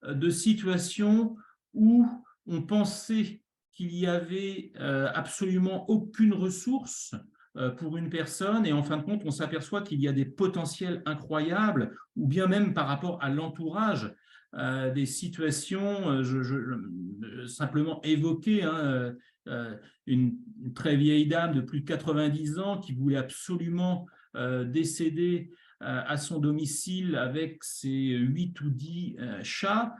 de situations où on pensait qu'il y avait absolument aucune ressource pour une personne, et en fin de compte, on s'aperçoit qu'il y a des potentiels incroyables, ou bien même par rapport à l'entourage, des situations, simplement évoquer une très vieille dame de plus de 90 ans qui voulait absolument décéder à son domicile avec ses 8 ou 10 chats,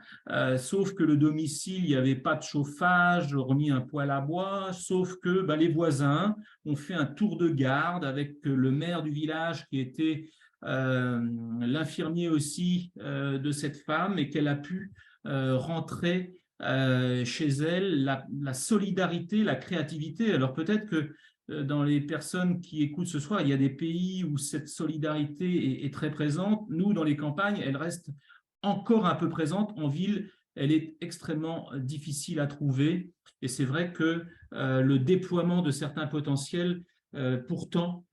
sauf que le domicile, il n'y avait pas de chauffage, remis un poêle à bois, sauf que les voisins ont fait un tour de garde avec le maire du village qui était l'infirmier aussi de cette femme, et qu'elle a pu rentrer chez elle, la solidarité, la créativité. Alors peut-être que dans les personnes qui écoutent ce soir, il y a des pays où cette solidarité est très présente. Nous, dans les campagnes, elle reste encore un peu présente. En ville, elle est extrêmement difficile à trouver. Et c'est vrai que le déploiement de certains potentiels, pourtant,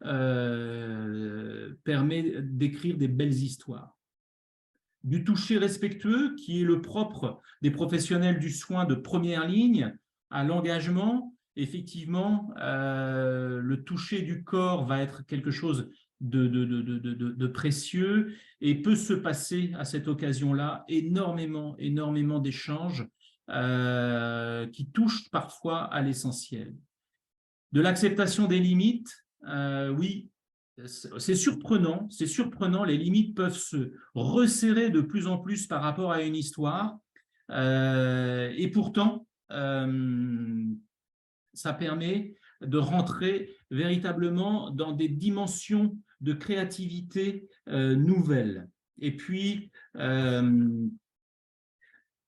permet d'écrire des belles histoires. Du toucher respectueux, qui est le propre des professionnels du soin de première ligne, à l'engagement, effectivement, le toucher du corps va être quelque chose de précieux et peut se passer à cette occasion-là énormément d'échanges qui touchent parfois à l'essentiel. De l'acceptation des limites, oui, c'est surprenant, les limites peuvent se resserrer de plus en plus par rapport à une histoire, et pourtant, ça permet de rentrer véritablement dans des dimensions de créativité nouvelles. Et puis,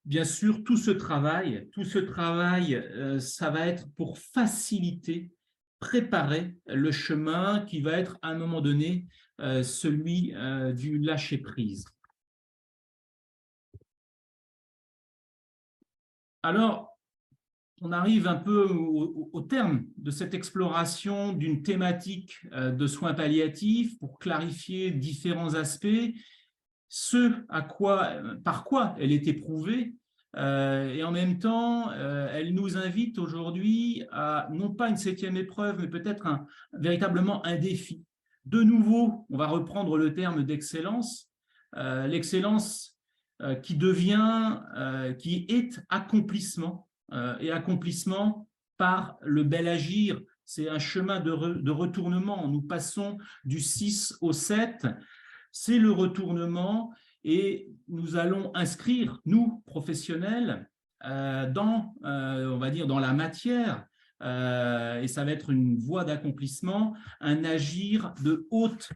bien sûr, tout ce travail, ça va être pour faciliter, préparer le chemin qui va être à un moment donné celui du lâcher-prise. Alors, on arrive un peu au terme de cette exploration d'une thématique de soins palliatifs pour clarifier différents aspects, par quoi elle est éprouvée, et en même temps, elle nous invite aujourd'hui à, non pas une 7e épreuve, mais peut-être véritablement un défi. De nouveau, on va reprendre le terme d'excellence, l'excellence qui est accomplissement, et accomplissement par le bel agir. C'est un chemin de retournement. Nous passons du 6 au 7. C'est le retournement et nous allons inscrire, nous, professionnels, on va dire, dans la matière, et ça va être une voie d'accomplissement, un agir de haute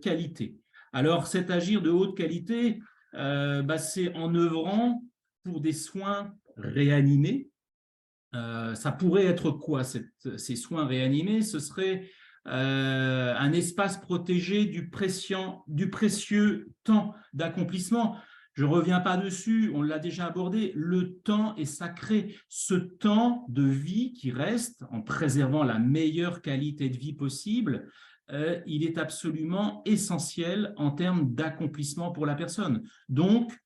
qualité. Alors, cet agir de haute qualité, c'est en œuvrant pour des soins réanimés. Ça pourrait être quoi, ces soins réanimés? Ce serait un espace protégé du précieux temps d'accomplissement. Je ne reviens pas dessus, on l'a déjà abordé, le temps est sacré. Ce temps de vie qui reste, en préservant la meilleure qualité de vie possible, il est absolument essentiel en termes d'accomplissement pour la personne. Donc,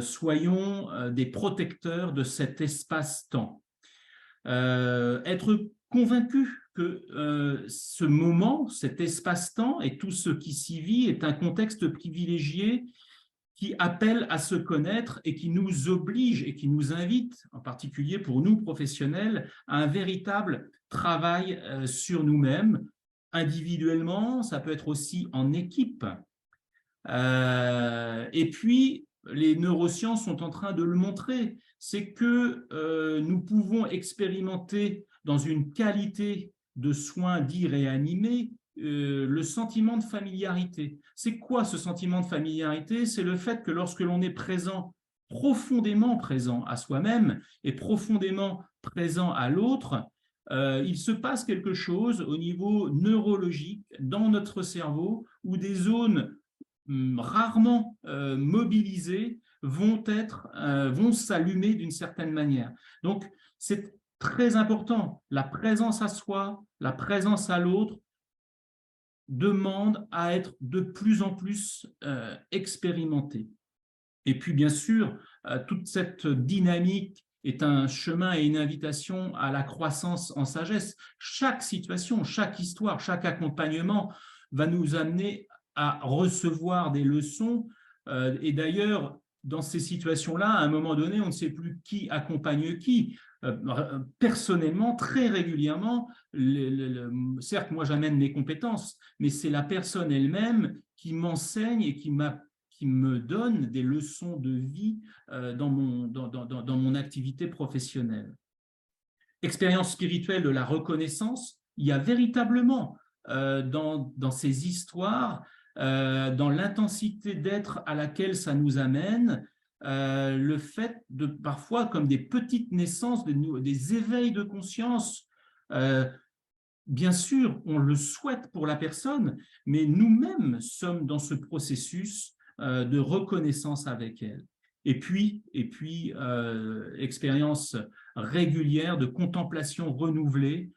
soyons des protecteurs de cet espace-temps. Être convaincu que ce moment, cet espace-temps et tout ce qui s'y vit est un contexte privilégié qui appelle à se connaître et qui nous oblige et qui nous invite, en particulier pour nous professionnels, à un véritable travail sur nous-mêmes, individuellement, ça peut être aussi en équipe. Et puis, les neurosciences sont en train de le montrer, c'est que nous pouvons expérimenter dans une qualité de soins dits réanimés le sentiment de familiarité. C'est quoi ce sentiment de familiarité? C'est le fait que lorsque l'on est présent, profondément présent à soi-même et profondément présent à l'autre, il se passe quelque chose au niveau neurologique dans notre cerveau où des zones rarement mobilisés vont s'allumer d'une certaine manière. Donc, c'est très important. La présence à soi, la présence à l'autre demande à être de plus en plus expérimentée. Et puis, bien sûr, toute cette dynamique est un chemin et une invitation à la croissance en sagesse. Chaque situation, chaque histoire, chaque accompagnement va nous amener à recevoir des leçons. Et d'ailleurs, dans ces situations-là, à un moment donné, on ne sait plus qui accompagne qui. Personnellement, très régulièrement, certes, moi, j'amène mes compétences, mais c'est la personne elle-même qui m'enseigne et qui me donne des leçons de vie dans mon activité professionnelle. Expérience spirituelle de la reconnaissance, il y a véritablement dans ces histoires, dans l'intensité d'être à laquelle ça nous amène, le fait de parfois comme des petites naissances, des éveils de conscience. Bien sûr, on le souhaite pour la personne, mais nous-mêmes sommes dans ce processus de reconnaissance avec elle. Et puis expérience régulière de contemplation renouvelée,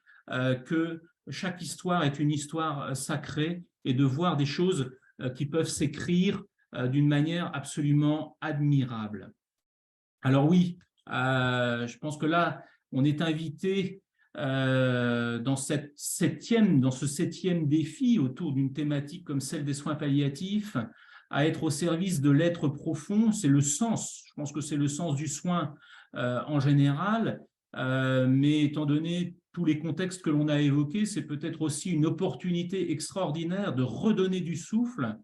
que chaque histoire est une histoire sacrée et de voir des choses qui peuvent s'écrire d'une manière absolument admirable. Alors oui, je pense que là, on est invité dans ce septième défi autour d'une thématique comme celle des soins palliatifs, à être au service de l'être profond. C'est le sens, je pense que c'est le sens du soin en général, mais étant donné tous les contextes que l'on a évoqués, c'est peut-être aussi une opportunité extraordinaire de redonner du souffle.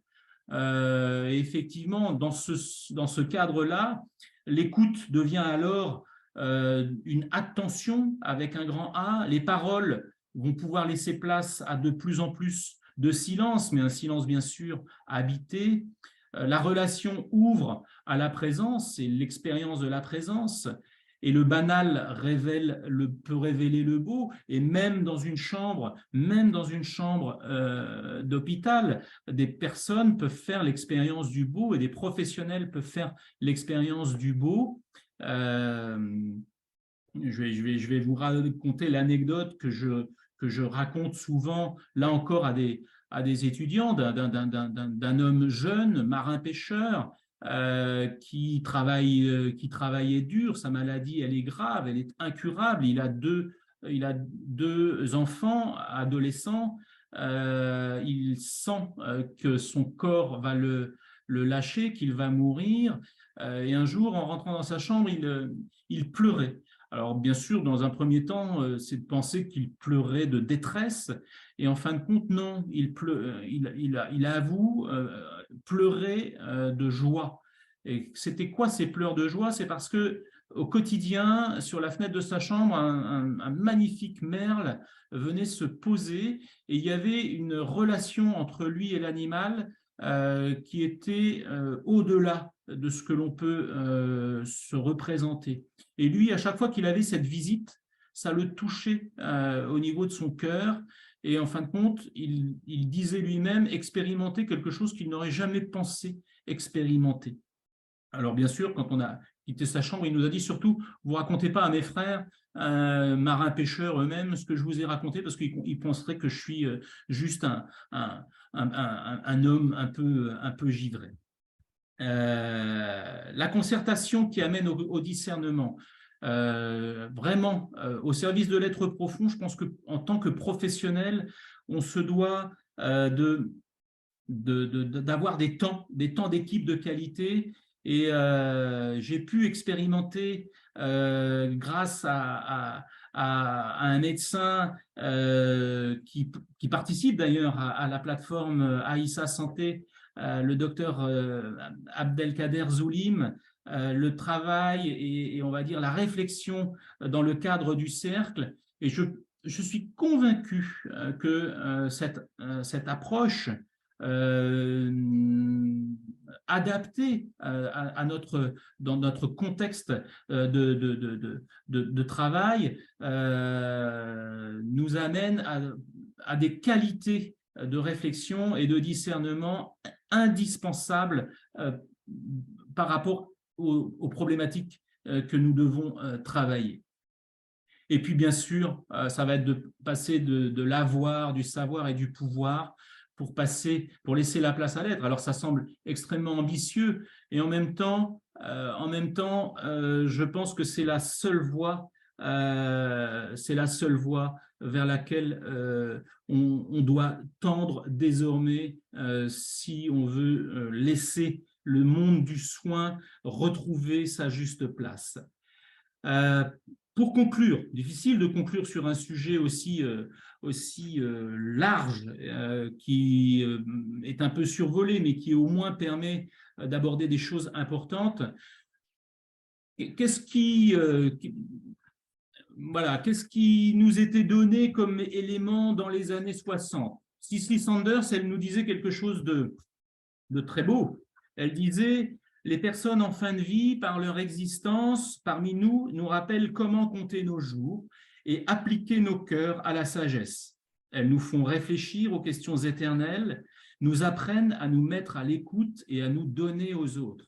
Et effectivement, dans ce cadre-là, l'écoute devient alors une attention avec un grand A. Les paroles vont pouvoir laisser place à de plus en plus de silence, mais un silence bien sûr habité. La relation ouvre à la présence et l'expérience de la présence. Et le banal peut révéler le beau, et même dans une chambre d'hôpital, des personnes peuvent faire l'expérience du beau et des professionnels peuvent faire l'expérience du beau. Je vais vous raconter l'anecdote que je raconte souvent, là encore, à des étudiants, d'un homme jeune, marin-pêcheur, qui travaillait dur. Sa maladie, elle est grave, elle est incurable. Il a deux enfants adolescents. Il sent que son corps va le lâcher, qu'il va mourir. Et un jour, en rentrant dans sa chambre, il pleurait. Alors, bien sûr, dans un premier temps, c'est de penser qu'il pleurait de détresse. Et en fin de compte, non, il avoue pleurer de joie. Et c'était quoi ces pleurs de joie? C'est parce que au quotidien, sur la fenêtre de sa chambre, un magnifique merle venait se poser et il y avait une relation entre lui et l'animal qui était au-delà de ce que l'on peut se représenter. Et lui, à chaque fois qu'il avait cette visite, ça le touchait au niveau de son cœur. Et en fin de compte, il disait lui-même expérimenter quelque chose qu'il n'aurait jamais pensé expérimenter. Alors bien sûr, quand on a quitté sa chambre, il nous a dit surtout, vous ne racontez pas à mes frères, marins-pêcheurs eux-mêmes, ce que je vous ai raconté, parce qu'ils penseraient que je suis juste un homme un peu givré. La concertation qui amène au discernement, vraiment au service de l'être profond, je pense qu'en tant que professionnel, on se doit d'avoir des temps d'équipe de qualité. Et j'ai pu expérimenter grâce à un médecin qui participe d'ailleurs à la plateforme Aïssa Santé, le docteur Abdelkader Zoulim, le travail et on va dire la réflexion dans le cadre du cercle. Et je suis convaincu que cette approche adaptée dans notre contexte de travail nous amène à des qualités de réflexion et de discernement indispensables par rapport aux problématiques que nous devons travailler. Et puis, bien sûr, ça va être de passer de l'avoir, du savoir et du pouvoir pour laisser la place à l'être. Alors, ça semble extrêmement ambitieux et en même temps, je pense que c'est la seule voie vers laquelle on doit tendre désormais si on veut laisser le monde du soin retrouver sa juste place. Pour conclure, difficile de conclure sur un sujet aussi large, qui est un peu survolé, mais qui au moins permet d'aborder des choses importantes. Qu'est-ce qui nous était donné comme élément dans les années 60? Cicely Saunders, elle nous disait quelque chose de très beau. Elle disait: les personnes en fin de vie, par leur existence parmi nous, nous rappellent comment compter nos jours et appliquer nos cœurs à la sagesse. Elles nous font réfléchir aux questions éternelles, nous apprennent à nous mettre à l'écoute et à nous donner aux autres.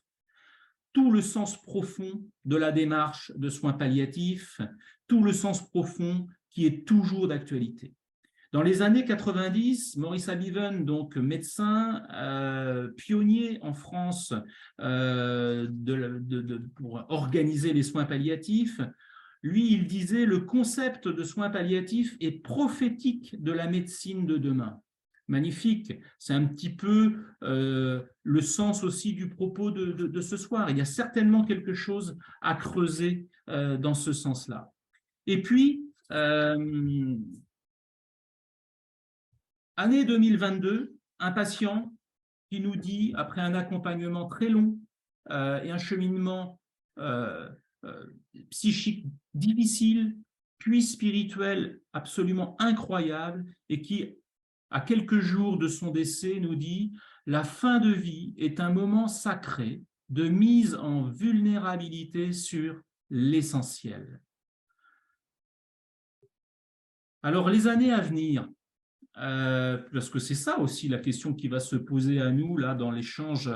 Tout le sens profond de la démarche de soins palliatifs, tout le sens profond qui est toujours d'actualité. Dans les années 90, Maurice Abiven, donc médecin, pionnier en France pour organiser les soins palliatifs, lui, il disait « Le concept de soins palliatifs est prophétique de la médecine de demain ». Magnifique, c'est un petit peu le sens aussi du propos de ce soir. Il y a certainement quelque chose à creuser dans ce sens-là. Et puis, année 2022, un patient qui nous dit, après un accompagnement très long et un cheminement psychique difficile, puis spirituel absolument incroyable, et qui, à quelques jours de son décès, nous dit « La fin de vie est un moment sacré de mise en vulnérabilité sur l'essentiel. » Alors, les années à venir, parce que c'est ça aussi la question qui va se poser à nous là dans l'échange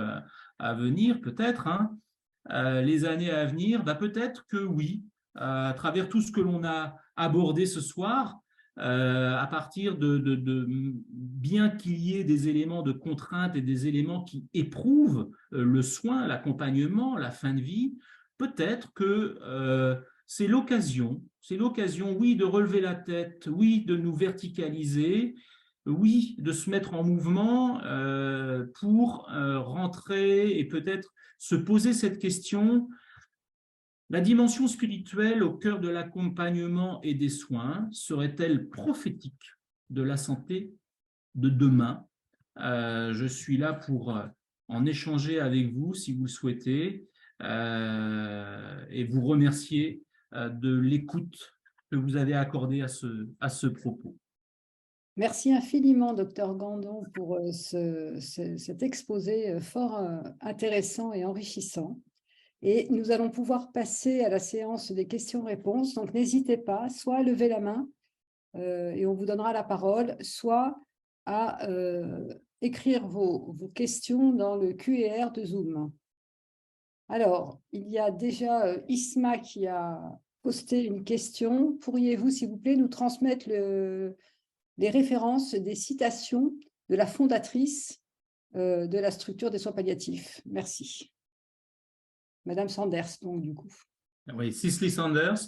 à venir, peut-être, hein, les années à venir, bah, peut-être que oui, à travers tout ce que l'on a abordé ce soir, à partir bien qu'il y ait des éléments de contrainte et des éléments qui éprouvent le soin, l'accompagnement, la fin de vie, peut-être que c'est l'occasion, oui, de relever la tête, oui, de nous verticaliser, oui, de se mettre en mouvement pour rentrer et peut-être se poser cette question. La dimension spirituelle au cœur de l'accompagnement et des soins serait-elle prophétique de la santé de demain? Je suis là pour en échanger avec vous si vous le souhaitez et vous remercier de l'écoute que vous avez accordée à ce propos. Merci infiniment, Dr Gandon, pour cet exposé fort intéressant et enrichissant. Et nous allons pouvoir passer à la séance des questions-réponses. Donc, n'hésitez pas, soit à lever la main et on vous donnera la parole, soit à écrire vos questions dans le QR de Zoom. Alors, il y a déjà Isma qui a posté une question. Pourriez-vous, s'il vous plaît, nous transmettre les références des citations de la fondatrice de la structure des soins palliatifs? Merci. Madame Sanders, donc, du coup. Oui, Cicely Sanders.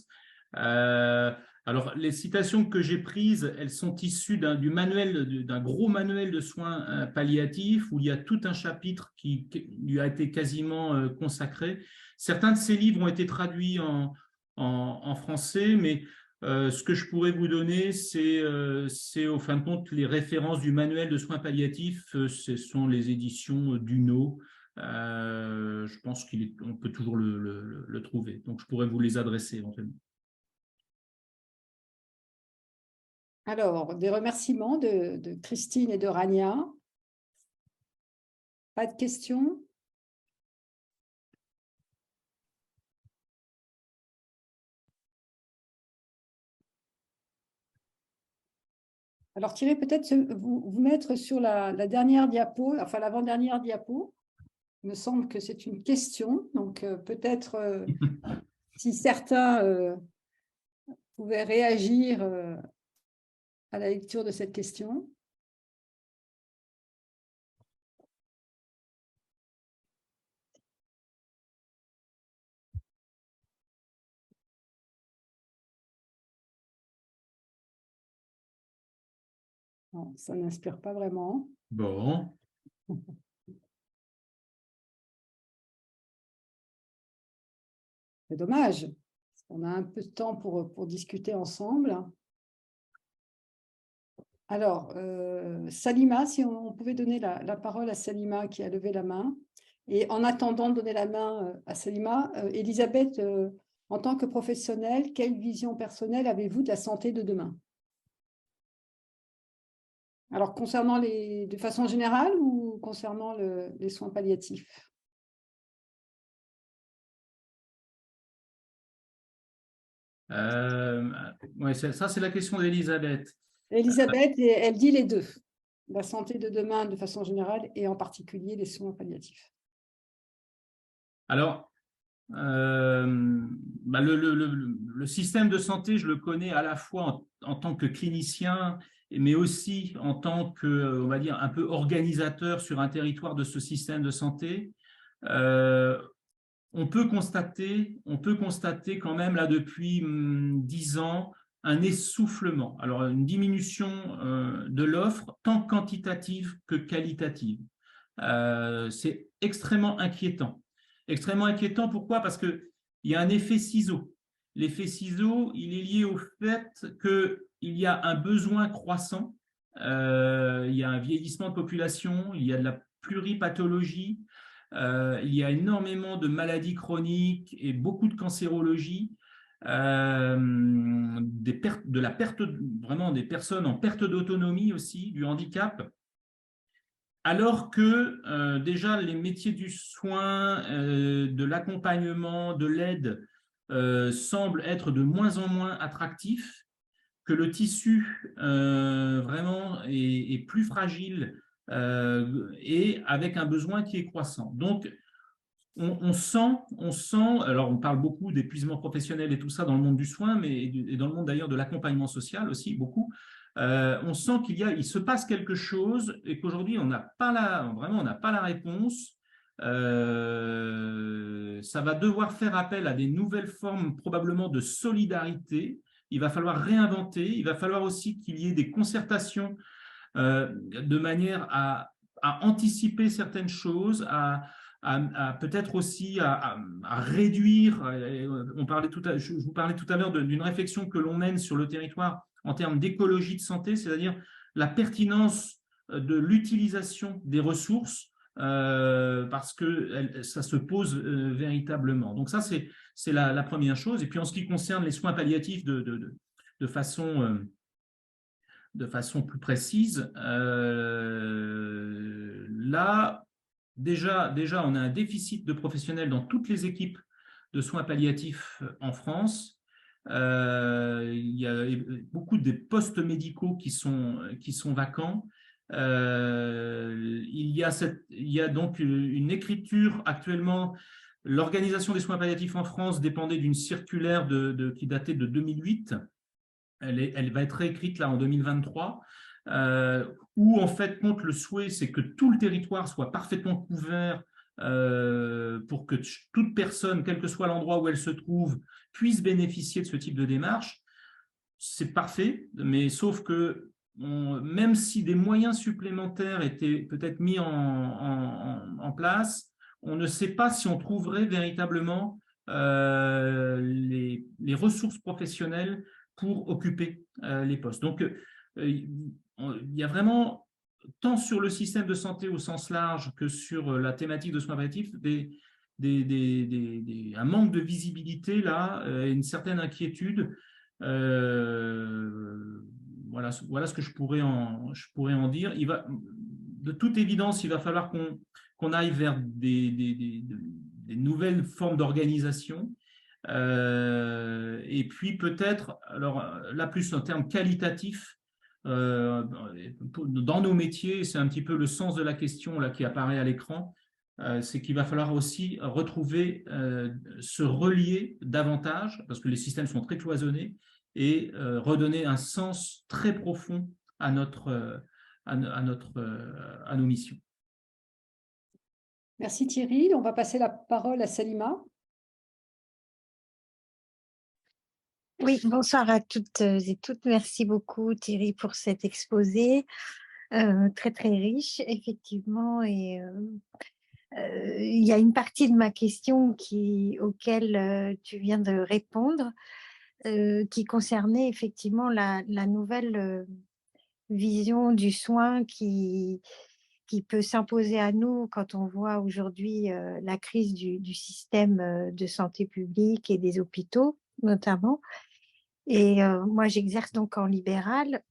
Alors, les citations que j'ai prises, elles sont issues d'un gros manuel de soins palliatifs où il y a tout un chapitre qui lui a été quasiment consacré. Certains de ces livres ont été traduits en français, mais ce que je pourrais vous donner, c'est au fin de compte les références du manuel de soins palliatifs. Ce sont les éditions Duno. Je pense qu'on peut toujours le trouver. Donc, je pourrais vous les adresser éventuellement. Alors, des remerciements de Christine et de Rania. Pas de questions? Alors, tirez peut-être vous mettre sur la dernière diapo, enfin l'avant-dernière diapo. Il me semble que c'est une question. Donc, peut-être si certains pouvaient réagir à la lecture de cette question. Non, ça n'inspire pas vraiment. Bon. C'est dommage. On a un peu de temps pour discuter ensemble. Alors, Salima, si on pouvait donner la parole à Salima qui a levé la main. Et en attendant de donner la main à Salima, Elisabeth, en tant que professionnelle, quelle vision personnelle avez-vous de la santé de demain? Alors, concernant de façon générale ou concernant les soins palliatifs? Ouais, ça, c'est la question d'Elisabeth. Elisabeth, elle dit les deux. La santé de demain de façon générale et en particulier les soins palliatifs. Alors, le système de santé, je le connais à la fois en tant que clinicien, mais aussi en tant que, on va dire, un peu organisateur sur un territoire de ce système de santé. on peut constater quand même là depuis 10 ans un essoufflement, alors une diminution de l'offre tant quantitative que qualitative. C'est extrêmement inquiétant. Extrêmement inquiétant, pourquoi? Parce qu'il y a un effet ciseau. L'effet ciseau, il est lié au fait qu'il y a un besoin croissant, il y a un vieillissement de population, il y a de la pluripathologie, il y a énormément de maladies chroniques et beaucoup de cancérologie, de la perte, vraiment des personnes en perte d'autonomie aussi, du handicap, alors que déjà les métiers du soin, de l'accompagnement, de l'aide semblent être de moins en moins attractifs, que le tissu vraiment est plus fragile et avec un besoin qui est croissant. Donc, on sent, alors on parle beaucoup d'épuisement professionnel et tout ça dans le monde du soin, mais et dans le monde d'ailleurs de l'accompagnement social aussi, beaucoup. On sent il se passe quelque chose et qu'aujourd'hui, on n'a pas la réponse. Ça va devoir faire appel à des nouvelles formes probablement de solidarité. Il va falloir réinventer, il va falloir aussi qu'il y ait des concertations de manière à anticiper certaines choses, à peut-être aussi à réduire. Je vous parlais tout à l'heure d'une réflexion que l'on mène sur le territoire en termes d'écologie de santé, c'est-à-dire la pertinence de l'utilisation des ressources parce que ça se pose véritablement. Donc ça, c'est la première chose. Et puis en ce qui concerne les soins palliatifs de façon plus précise, là, déjà, on a un déficit de professionnels dans toutes les équipes de soins palliatifs en France. Il y a beaucoup de postes médicaux qui sont vacants. Il y a donc une écriture actuellement. L'organisation des soins palliatifs en France dépendait d'une circulaire qui datait de 2008. Elle va être réécrite là en 2023, où en fait compte le souhait, c'est que tout le territoire soit parfaitement couvert pour que toute personne, quel que soit l'endroit où elle se trouve, puisse bénéficier de ce type de démarche. C'est parfait, mais sauf que même si des moyens supplémentaires étaient peut-être mis en place, on ne sait pas si on trouverait véritablement les ressources professionnelles pour occuper les postes. Donc, il y a vraiment, tant sur le système de santé au sens large que sur la thématique de soins palliatifs, un manque de visibilité là, une certaine inquiétude. Voilà ce que je pourrais en dire. De toute évidence, il va falloir qu'on aille vers des nouvelles formes d'organisation. Et puis peut-être, alors là plus en termes qualitatifs, dans nos métiers, c'est un petit peu le sens de la question là, qui apparaît à l'écran, c'est qu'il va falloir aussi retrouver, se relier davantage, parce que les systèmes sont très cloisonnés, et redonner un sens très profond à nos missions. Merci Thierry. On va passer la parole à Salima. Oui, bonsoir à toutes et toutes. Merci beaucoup Thierry pour cet exposé très très riche, effectivement. Et il y a une partie de ma question auquel tu viens de répondre, qui concernait effectivement la nouvelle vision du soin qui peut s'imposer à nous quand on voit aujourd'hui la crise du système de santé publique et des hôpitaux notamment. Et moi, j'exerce donc en libéral.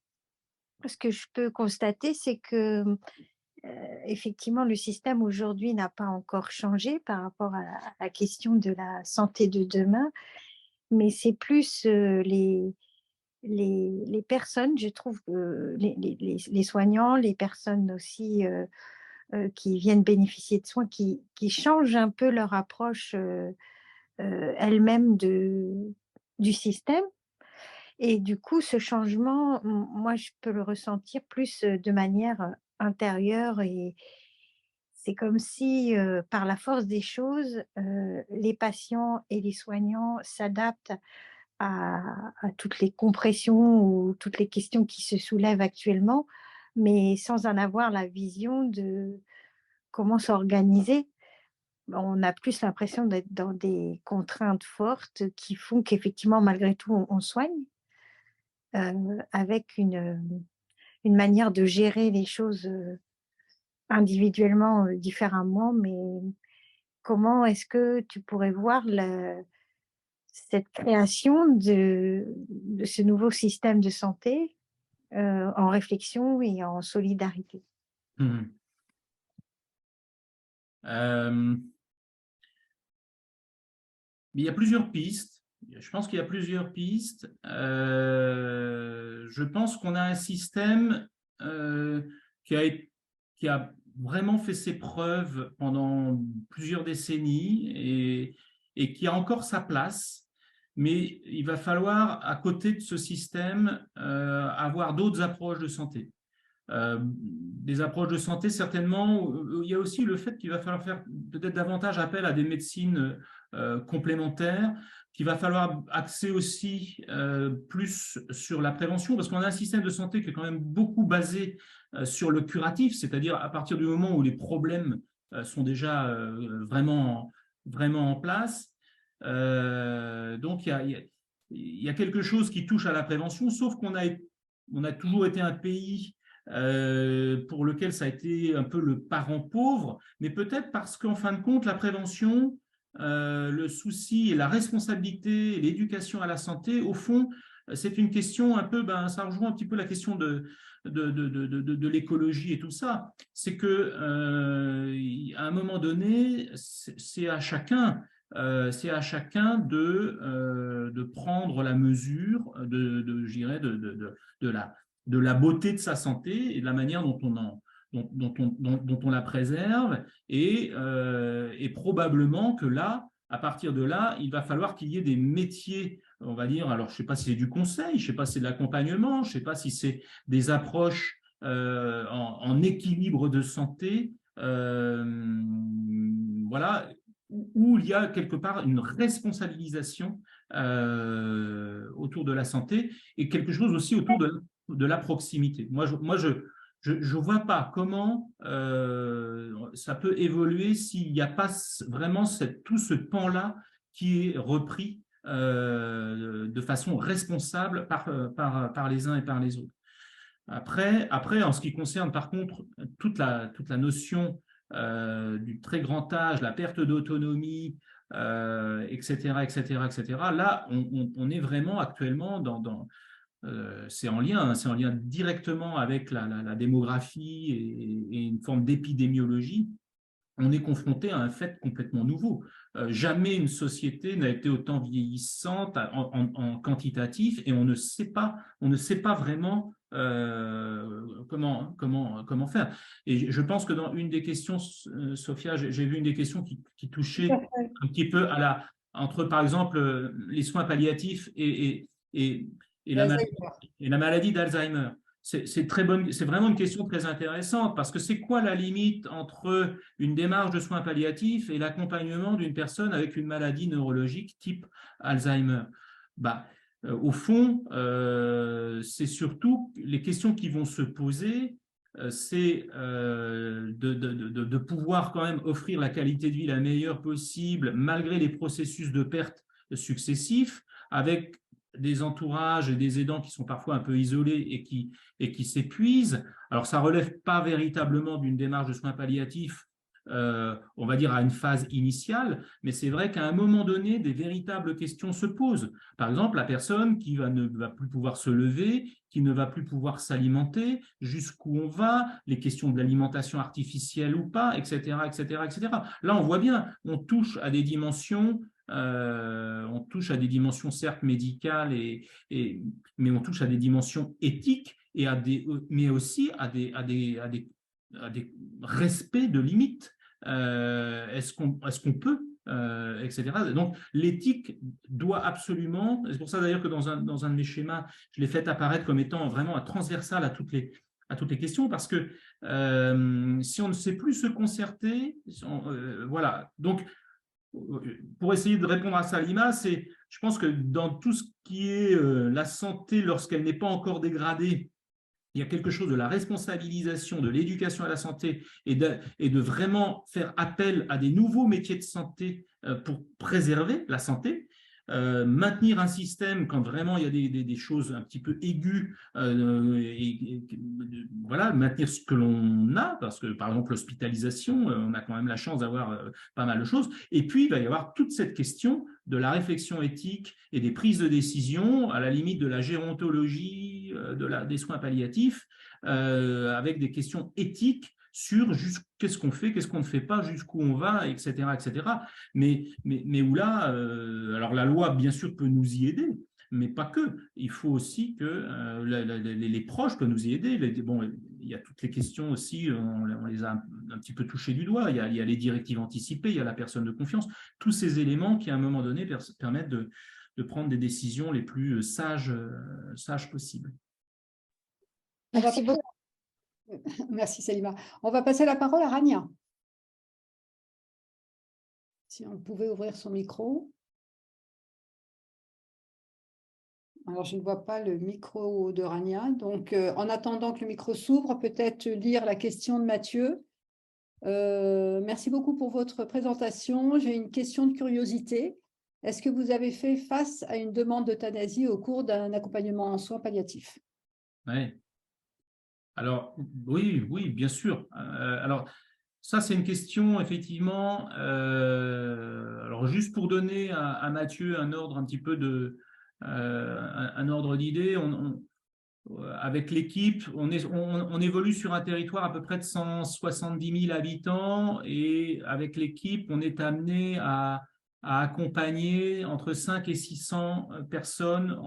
Ce que je peux constater, c'est que effectivement, le système aujourd'hui n'a pas encore changé par rapport à la question de la santé de demain, mais c'est plus les personnes, je trouve, les soignants, les personnes aussi qui viennent bénéficier de soins, qui changent un peu leur approche elles-mêmes du système. Et du coup, ce changement, moi, je peux le ressentir plus de manière intérieure et C'est comme si, par la force des choses, les patients et les soignants s'adaptent à toutes les compressions ou toutes les questions qui se soulèvent actuellement, mais sans en avoir la vision de comment s'organiser. On a plus l'impression d'être dans des contraintes fortes qui font qu'effectivement, malgré tout, on soigne, avec une manière de gérer les choses, individuellement, différemment. Mais comment est-ce que tu pourrais voir cette création de ce nouveau système de santé, en réflexion et en solidarité? Mhm. Euh, il y a plusieurs pistes. Je pense qu'il y a plusieurs pistes. Je pense qu'on a un système qui a vraiment fait ses preuves pendant plusieurs décennies et qui a encore sa place. Mais il va falloir, à côté de ce système, avoir d'autres approches de santé. Des approches de santé, certainement. Il y a aussi le fait qu'il va falloir faire peut-être davantage appel à des médecines complémentaires, qu'il va falloir axer aussi plus sur la prévention, parce qu'on a un système de santé qui est quand même beaucoup basé sur le curatif, c'est-à-dire à partir du moment où les problèmes sont déjà vraiment en place. Donc, il y a quelque chose qui touche à la prévention, sauf qu'on a toujours été un pays pour lequel ça a été un peu le parent pauvre, mais peut-être parce qu'en fin de compte, la prévention, le souci et la responsabilité et l'éducation à la santé, au fond, c'est une question un peu, ça rejoint un petit peu la question de l'écologie et tout ça. C'est que à un moment donné, c'est à chacun de prendre la mesure je dirais, de la beauté de sa santé et de la manière dont on la préserve. Et probablement que là, à partir de là, il va falloir qu'il y ait des métiers, on va dire, alors je ne sais pas si c'est du conseil, je ne sais pas si c'est de l'accompagnement, je ne sais pas si c'est des approches en équilibre de santé, voilà, où il y a quelque part une responsabilisation autour de la santé et quelque chose aussi autour de la proximité. Moi, je vois pas comment ça peut évoluer s'il n'y a pas vraiment tout ce pan-là qui est repris de façon responsable par les uns et par les autres. Après, en ce qui concerne par contre toute la notion du très grand âge, la perte d'autonomie, etc., etc., etc., là, on est vraiment actuellement c'est en lien directement avec la démographie et une forme d'épidémiologie. On est confronté à un fait complètement nouveau. Jamais une société n'a été autant vieillissante en quantitatif et on ne sait pas vraiment comment faire. Et je pense que dans une des questions, Sophia, j'ai vu une des questions qui touchait un petit peu entre, par exemple, les soins palliatifs et la maladie d'Alzheimer. C'est vraiment une question très intéressante parce que c'est quoi la limite entre une démarche de soins palliatifs et l'accompagnement d'une personne avec une maladie neurologique type Alzheimer? Au fond, c'est surtout les questions qui vont se poser, c'est de pouvoir quand même offrir la qualité de vie la meilleure possible malgré les processus de perte successifs, avec des entourages et des aidants qui sont parfois un peu isolés et qui s'épuisent. Alors, ça ne relève pas véritablement d'une démarche de soins palliatifs, on va dire à une phase initiale, mais c'est vrai qu'à un moment donné, des véritables questions se posent. Par exemple, la personne qui ne va plus pouvoir se lever, qui ne va plus pouvoir s'alimenter, jusqu'où on va, les questions de l'alimentation artificielle ou pas, etc., etc., etc. Là, on voit bien, on touche à des dimensions certes médicales, mais on touche à des dimensions éthiques et mais aussi à des respects de limites. Est-ce qu'on peut, etc. Donc, l'éthique doit absolument, c'est pour ça d'ailleurs que dans un de mes schémas, je l'ai fait apparaître comme étant vraiment un transversal toutes les questions, parce que si on ne sait plus se concerter, voilà. Donc, pour essayer de répondre à Salima, je pense que dans tout ce qui est la santé, lorsqu'elle n'est pas encore dégradée, il y a quelque chose de la responsabilisation de l'éducation à la santé et de vraiment faire appel à des nouveaux métiers de santé pour préserver la santé. Maintenir un système quand vraiment il y a des choses un petit peu aiguës, voilà, maintenir ce que l'on a, parce que par exemple l'hospitalisation, on a quand même la chance d'avoir pas mal de choses. Et puis il va y avoir toute cette question de la réflexion éthique et des prises de décision, à la limite de la gérontologie, des soins palliatifs, avec des questions éthiques sur qu'est-ce qu'on fait, qu'est-ce qu'on ne fait pas, jusqu'où on va, etc. etc. Mais où là, alors la loi, bien sûr, peut nous y aider, mais pas que. Il faut aussi que les proches peuvent nous y aider. Bon, il y a toutes les questions aussi, on les a un petit peu touchées du doigt. Il y a les directives anticipées, il y a la personne de confiance. Tous ces éléments qui, à un moment donné, permettent de prendre des décisions les plus sages possibles. Merci beaucoup. Merci Salima. On va passer la parole à Rania. Si on pouvait ouvrir son micro. Alors, je ne vois pas le micro de Rania. Donc, en attendant que le micro s'ouvre, peut-être lire la question de Mathieu. Merci beaucoup pour votre présentation. J'ai une question de curiosité. Est-ce que vous avez fait face à une demande d'euthanasie au cours d'un accompagnement en soins palliatifs? Oui. Alors, oui, bien sûr. Alors, ça, c'est une question, effectivement. Alors, juste pour donner à Mathieu un ordre un petit peu un ordre d'idée, avec l'équipe, on évolue sur un territoire à peu près de 170 000 habitants et avec l'équipe, on est amené à accompagner entre 5 et 600 personnes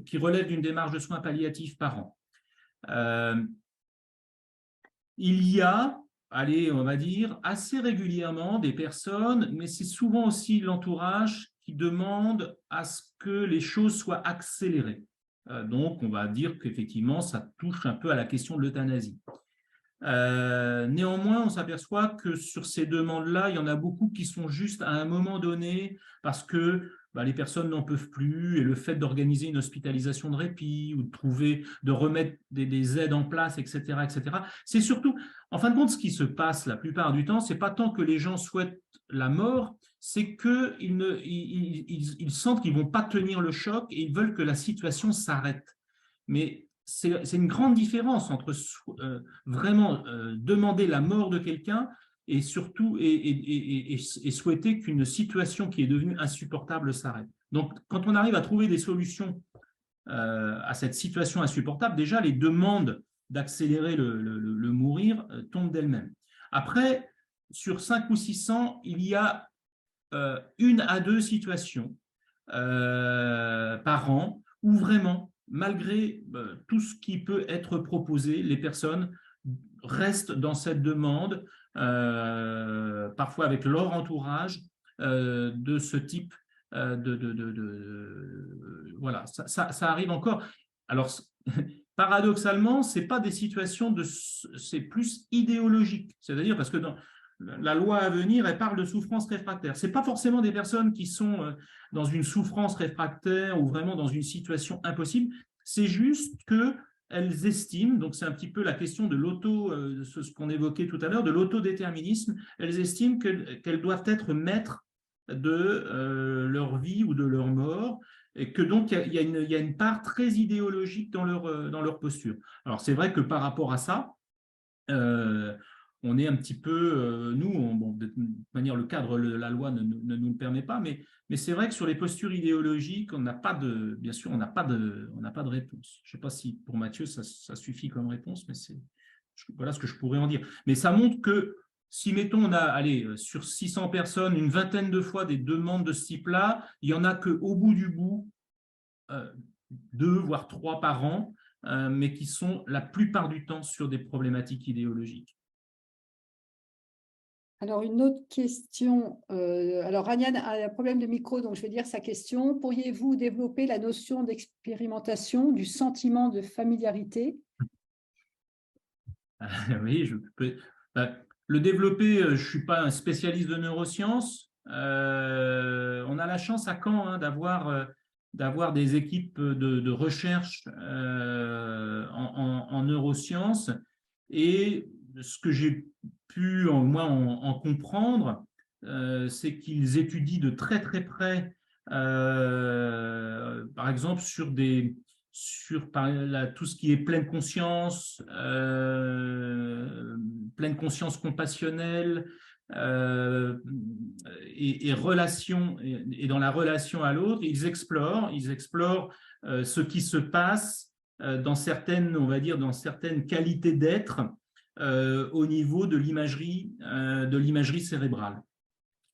qui relèvent d'une démarche de soins palliatifs par an. Il y a, allez, on va dire, assez régulièrement des personnes, mais c'est souvent aussi l'entourage qui demande à ce que les choses soient accélérées. Donc, on va dire qu'effectivement, ça touche un peu à la question de l'euthanasie. Néanmoins, on s'aperçoit que sur ces demandes-là, il y en a beaucoup qui sont juste à un moment donné parce que les personnes n'en peuvent plus et le fait d'organiser une hospitalisation de répit ou de remettre des aides en place, etc., etc. C'est surtout, en fin de compte, ce qui se passe la plupart du temps, c'est pas tant que les gens souhaitent la mort, c'est qu'ils sentent qu'ils vont pas tenir le choc et ils veulent que la situation s'arrête. Mais c'est une grande différence entre vraiment demander la mort de quelqu'un et surtout et souhaiter qu'une situation qui est devenue insupportable s'arrête. Donc, quand on arrive à trouver des solutions à cette situation insupportable, déjà les demandes d'accélérer le mourir tombent d'elles-mêmes. Après, sur 5 ou 600, il y a 1 à 2 situations par an où vraiment, malgré tout ce qui peut être proposé, les personnes restent dans cette demande, parfois avec leur entourage, de ce type voilà, ça arrive encore. Alors, paradoxalement, ce n'est pas des situations c'est plus idéologique, c'est-à-dire parce que dans la loi à venir, elle parle de souffrance réfractaire. Ce n'est pas forcément des personnes qui sont dans une souffrance réfractaire ou vraiment dans une situation impossible, c'est juste qu'elles estiment, donc c'est un petit peu la question de ce qu'on évoquait tout à l'heure, de l'autodéterminisme, elles estiment qu'elles doivent être maîtres de leur vie ou de leur mort, et que donc il y a une part très idéologique dans leur posture. Alors c'est vrai que par rapport à ça, on est un petit peu, de toute manière, le cadre de la loi ne nous le permet pas, mais c'est vrai que sur les postures idéologiques, bien sûr, on n'a pas de réponse. Je ne sais pas si pour Mathieu, ça suffit comme réponse, mais voilà ce que je pourrais en dire. Mais ça montre que si, mettons, on a, sur 600 personnes, une vingtaine de fois des demandes de ce type-là, il n'y en a qu'au bout du bout, 2 voire 3 par an, mais qui sont la plupart du temps sur des problématiques idéologiques. Alors, une autre question. Alors, Rania a un problème de micro, donc je vais dire sa question. Pourriez-vous développer la notion d'expérimentation du sentiment de familiarité Oui, je peux. Le développer, je ne suis pas un spécialiste de neurosciences. On a la chance à Caen d'avoir des équipes de recherche en neurosciences. Et ce que j'ai pu, moi, en comprendre, c'est qu'ils étudient de très très près, par exemple, tout ce qui est pleine conscience compassionnelle et relation, et dans la relation à l'autre, ils explorent ce qui se passe dans certaines, on va dire, dans certaines qualités d'être au niveau de l'imagerie cérébrale.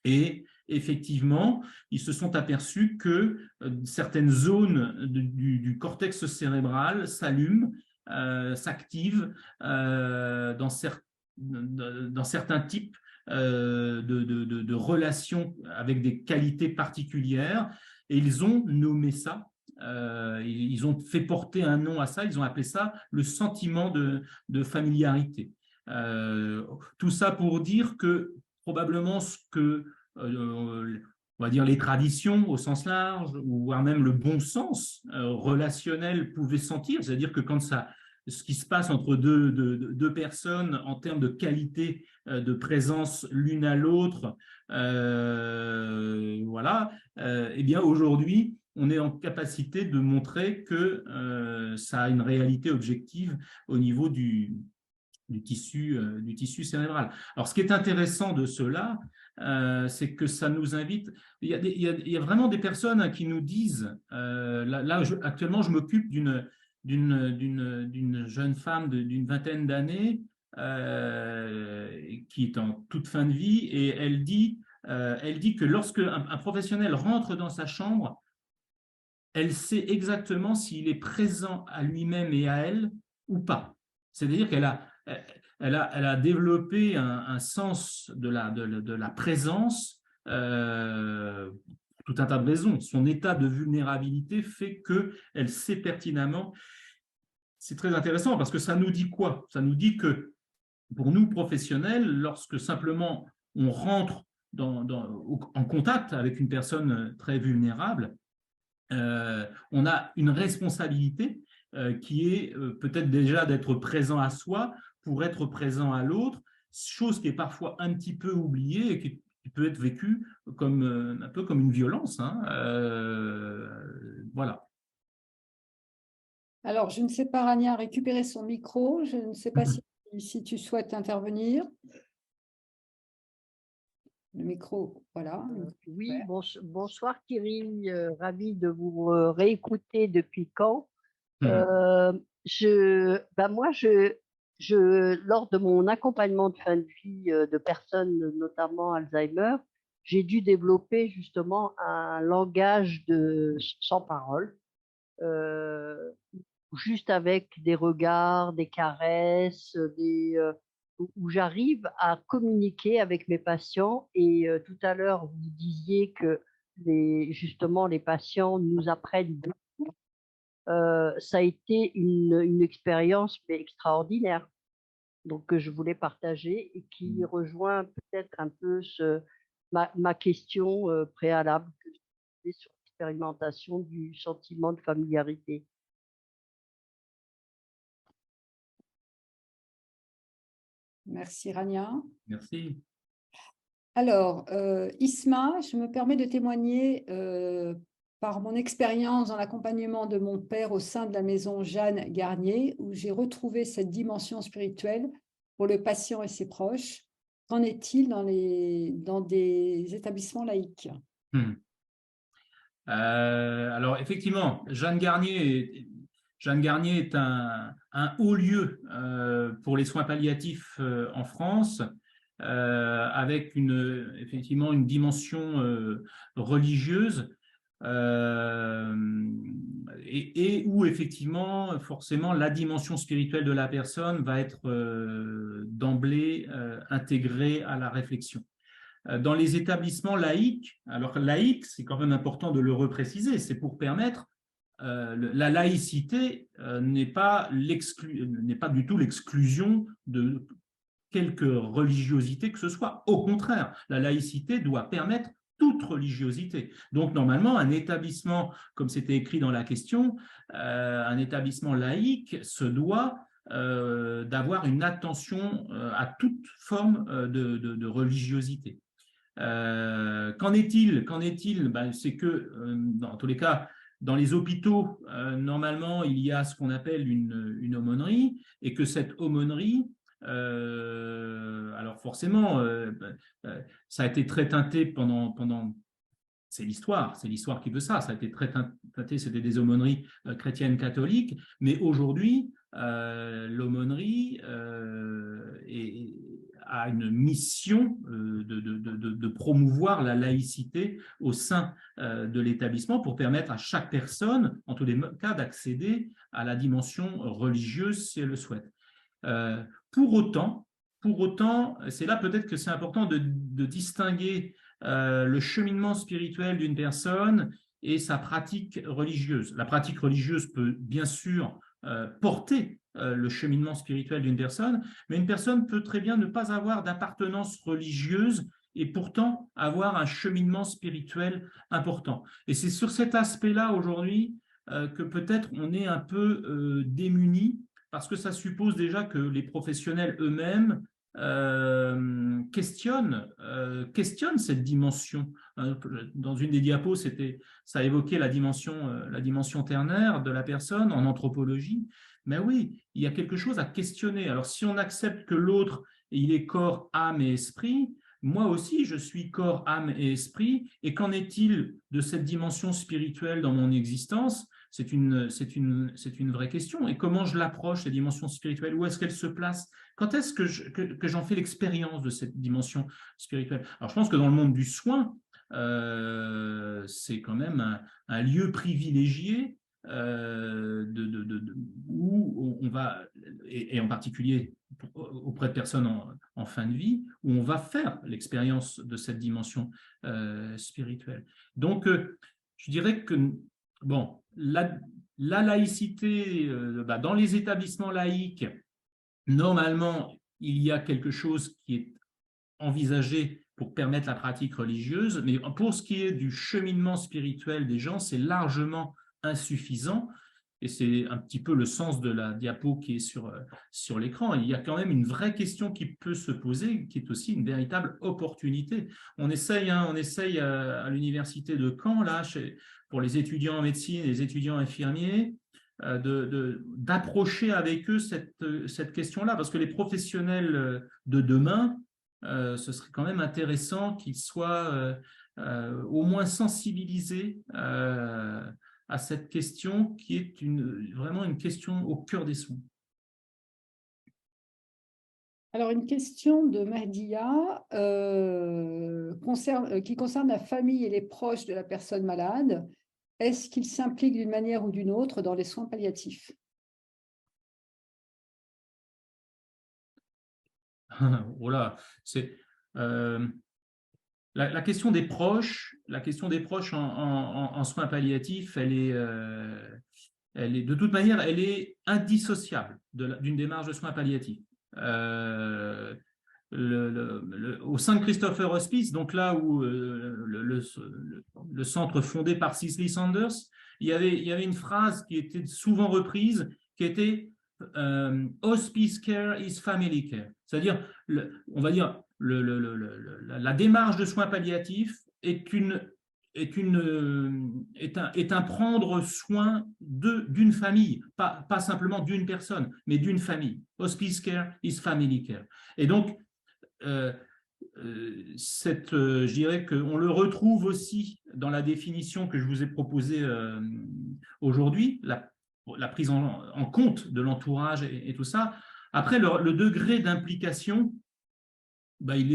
Et effectivement, ils se sont aperçus que certaines zones du cortex cérébral s'allument, s'activent dans certains types de relations avec des qualités particulières. Et ils ont nommé ça, ils ont fait porter un nom à ça, ils ont appelé ça le sentiment de familiarité. Tout ça pour dire que probablement ce que, on va dire, les traditions au sens large, ou voire même le bon sens relationnel pouvaient sentir, c'est-à-dire que quand ce qui se passe entre deux personnes en termes de qualité de présence l'une à l'autre, voilà, eh bien aujourd'hui, on est en capacité de montrer que ça a une réalité objective au niveau du tissu cérébral. Alors, ce qui est intéressant de cela, c'est que ça nous invite. Il y a vraiment des personnes qui nous disent. Actuellement, je m'occupe d'une jeune femme d'une vingtaine d'années qui est en toute fin de vie, et elle dit que lorsque un professionnel rentre dans sa chambre, elle sait exactement s'il est présent à lui-même et à elle ou pas. C'est-à-dire elle a développé un sens de la présence, tout un tas de raisons. Son état de vulnérabilité fait qu'elle sait pertinemment. C'est très intéressant parce que ça nous dit quoi? Ça nous dit que pour nous, professionnels, lorsque simplement on rentre en contact avec une personne très vulnérable, on a une responsabilité qui est peut-être déjà d'être présent à soi pour être présent à l'autre, chose qui est parfois un petit peu oubliée et qui peut être vécue comme, un peu comme une violence. Hein. Voilà. Alors, je ne sais pas, Rania a récupéré son micro. Je ne sais pas si tu souhaites intervenir. Le micro, voilà. Oui, bonsoir Thierry, ravi de vous réécouter depuis quand. Moi, lors de mon accompagnement de fin de vie de personnes, notamment Alzheimer, j'ai dû développer justement un langage sans parole, juste avec des regards, des caresses, où j'arrive à communiquer avec mes patients. Et tout à l'heure, vous disiez que justement les patients nous apprennent beaucoup. Ça a été une expérience extraordinaire, donc que je voulais partager et qui rejoint peut-être un peu ma question préalable que j'ai sur l'expérimentation du sentiment de familiarité. Merci, Rania. Merci. Alors, Isma, je me permets de témoigner par mon expérience dans l'accompagnement de mon père au sein de la maison Jeanne Garnier, où j'ai retrouvé cette dimension spirituelle pour le patient et ses proches. Qu'en est-il dans des établissements laïques? Alors, effectivement, Jeanne Garnier est un haut lieu pour les soins palliatifs en France, avec effectivement une dimension religieuse, et où effectivement, forcément, la dimension spirituelle de la personne va être d'emblée intégrée à la réflexion. Dans les établissements laïques, alors laïque, c'est quand même important de le repréciser, c'est pour permettre la laïcité n'est pas du tout l'exclusion de quelque religiosité que ce soit. Au contraire, la laïcité doit permettre toute religiosité. Donc, normalement, un établissement, comme c'était écrit dans la question, un établissement laïque se doit d'avoir une attention à toute forme de religiosité. Qu'en est-il? Ben, c'est que, dans tous les cas, dans les hôpitaux, normalement, il y a ce qu'on appelle une aumônerie, et que cette aumônerie, alors forcément, ça a été très teinté pendant c'est l'histoire qui veut ça. Ça a été très teinté, c'était des aumôneries chrétiennes catholiques, mais aujourd'hui, l'aumônerie a une mission de promouvoir la laïcité au sein de l'établissement pour permettre à chaque personne, en tous les cas, d'accéder à la dimension religieuse si elle le souhaite. Pour autant, c'est là peut-être que c'est important de distinguer le cheminement spirituel d'une personne et sa pratique religieuse. La pratique religieuse peut bien sûr porter le cheminement spirituel d'une personne, mais une personne peut très bien ne pas avoir d'appartenance religieuse et pourtant avoir un cheminement spirituel important. Et c'est sur cet aspect-là aujourd'hui que peut-être on est un peu démunis, parce que ça suppose déjà que les professionnels eux-mêmes questionnent cette dimension. Dans une des diapos, ça évoquait la dimension ternaire de la personne en anthropologie. Mais oui, il y a quelque chose à questionner. Alors, si on accepte que l'autre, il est corps, âme et esprit, moi aussi, je suis corps, âme et esprit. Et qu'en est-il de cette dimension spirituelle dans mon existence? C'est une vraie question. Et comment je l'approche, cette dimension spirituelle? Où est-ce qu'elle se place? Quand est-ce que j'en fais l'expérience de cette dimension spirituelle? Alors, je pense que dans le monde du soin, c'est quand même un lieu privilégié où on va, et en particulier auprès de personnes en fin de vie, où on va faire l'expérience de cette dimension spirituelle. Donc, je dirais que, bon, la laïcité, dans les établissements laïques, normalement, il y a quelque chose qui est envisagé pour permettre la pratique religieuse, mais pour ce qui est du cheminement spirituel des gens, c'est largement insuffisant. Et c'est un petit peu le sens de la diapo qui est sur l'écran. Il y a quand même une vraie question qui peut se poser, qui est aussi une véritable opportunité. On essaye à l'université de Caen, là, pour les étudiants en médecine et les étudiants infirmiers, d'approcher avec eux cette question-là, parce que les professionnels de demain, ce serait quand même intéressant qu'ils soient au moins sensibilisés à cette question qui est vraiment une question au cœur des soins. Alors, une question de Mahdia qui concerne la famille et les proches de la personne malade. Est-ce qu'ils s'impliquent d'une manière ou d'une autre dans les soins palliatifs? Voilà, c'est la question des proches. La question des proches en soins palliatifs, elle est de toute manière, elle est indissociable d'une démarche de soins palliatifs. Au Saint-Christopher Hospice, donc là où le centre fondé par Cicely Saunders, il y avait une phrase qui était souvent reprise, qui était Hospice care is family care. C'est-à-dire, on va dire, la démarche de soins palliatifs est un prendre soin d'une famille, pas simplement d'une personne, mais d'une famille. Hospice care is family care. Et donc, je dirais qu'on le retrouve aussi dans la définition que je vous ai proposée aujourd'hui, la prise en compte de l'entourage et tout ça. Après, le degré d'implication, il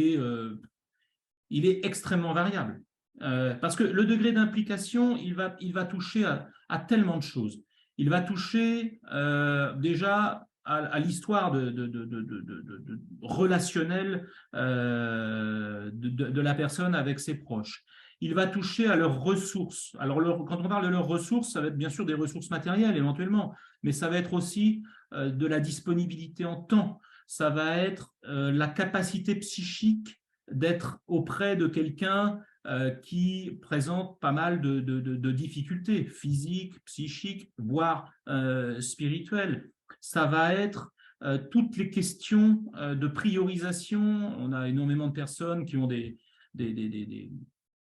est extrêmement variable. Parce que le degré d'implication, il va toucher à tellement de choses. Il va toucher déjà à l'histoire relationnelle de la personne avec ses proches. il va toucher à leurs ressources. Alors, quand on parle de leurs ressources, ça va être bien sûr des ressources matérielles éventuellement, mais ça va être aussi de la disponibilité en temps. Ça va être la capacité psychique d'être auprès de quelqu'un qui présente pas mal de difficultés physiques, psychiques, voire spirituelles. Ça va être toutes les questions de priorisation. On a énormément de personnes qui ont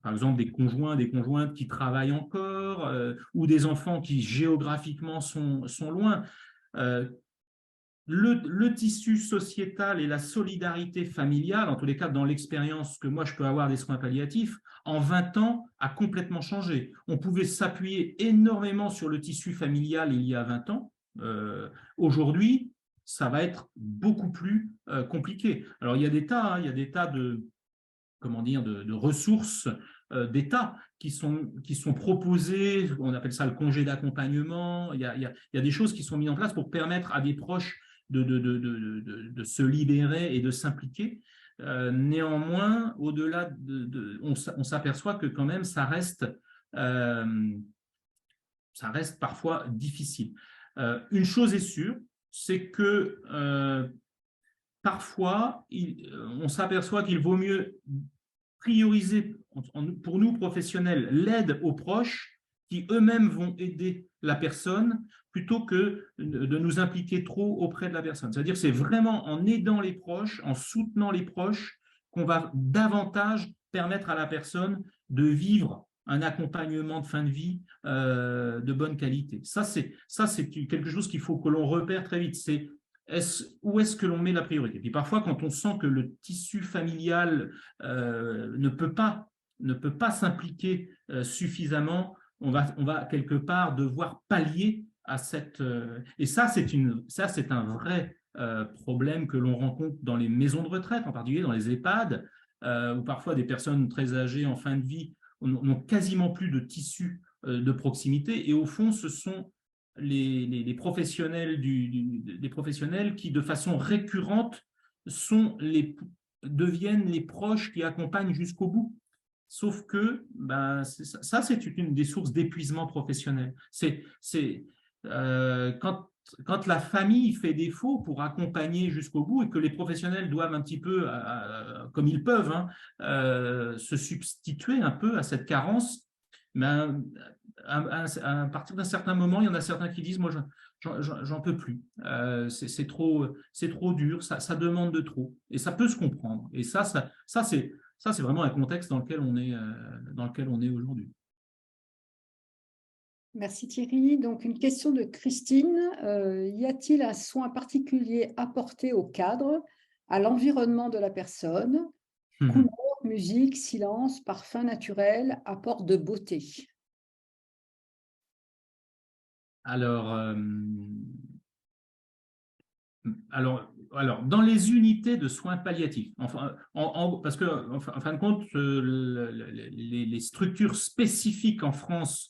par exemple des conjoints, des conjointes qui travaillent encore, ou des enfants qui géographiquement sont loin. Le tissu sociétal et la solidarité familiale, en tous les cas dans l'expérience que moi je peux avoir des soins palliatifs, en 20 ans a complètement changé. On pouvait s'appuyer énormément sur le tissu familial il y a 20 ans. Aujourd'hui, ça va être beaucoup plus compliqué. Alors il y a des tas, il y a des tas de, comment dire, de ressources d'État qui sont proposées, on appelle ça le congé d'accompagnement, il y a des choses qui sont mises en place pour permettre à des proches de se libérer et de s'impliquer. Néanmoins, au-delà on s'aperçoit que quand même ça reste parfois difficile. Une chose est sûre, c'est que parfois, on s'aperçoit qu'il vaut mieux prioriser, pour nous professionnels, l'aide aux proches qui eux-mêmes vont aider la personne plutôt que de nous impliquer trop auprès de la personne. C'est-à-dire que c'est vraiment en aidant les proches, en soutenant les proches, qu'on va davantage permettre à la personne de vivre un accompagnement de fin de vie de bonne qualité. Ça, c'est quelque chose qu'il faut que l'on repère très vite. C'est où est-ce que l'on met la priorité? Puis parfois, quand on sent que le tissu familial ne peut pas s'impliquer suffisamment, on va quelque part devoir pallier à cette… et ça, c'est un vrai problème que l'on rencontre dans les maisons de retraite, en particulier dans les EHPAD, où parfois des personnes très âgées en fin de vie n'ont quasiment plus de tissu de proximité. Et au fond, ce sont les professionnels les professionnels qui, de façon récurrente, deviennent les proches qui accompagnent jusqu'au bout. Sauf que ça, c'est une des sources d'épuisement professionnel. Quand la famille fait défaut pour accompagner jusqu'au bout et que les professionnels doivent un petit peu, comme ils peuvent, se substituer un peu à cette carence, à partir d'un certain moment, il y en a certains qui disent « moi, j'en peux plus, c'est trop dur, ça demande de trop ». Et ça peut se comprendre. Et ça c'est vraiment un contexte dans lequel on est aujourd'hui. Merci Thierry. Donc, une question de Christine. Y a-t-il un soin particulier apporté au cadre, à l'environnement de la personne? Couleur, musique, silence, parfum naturel, apport de beauté. Alors, dans les unités de soins palliatifs, parce que, en fin de compte, les structures spécifiques en France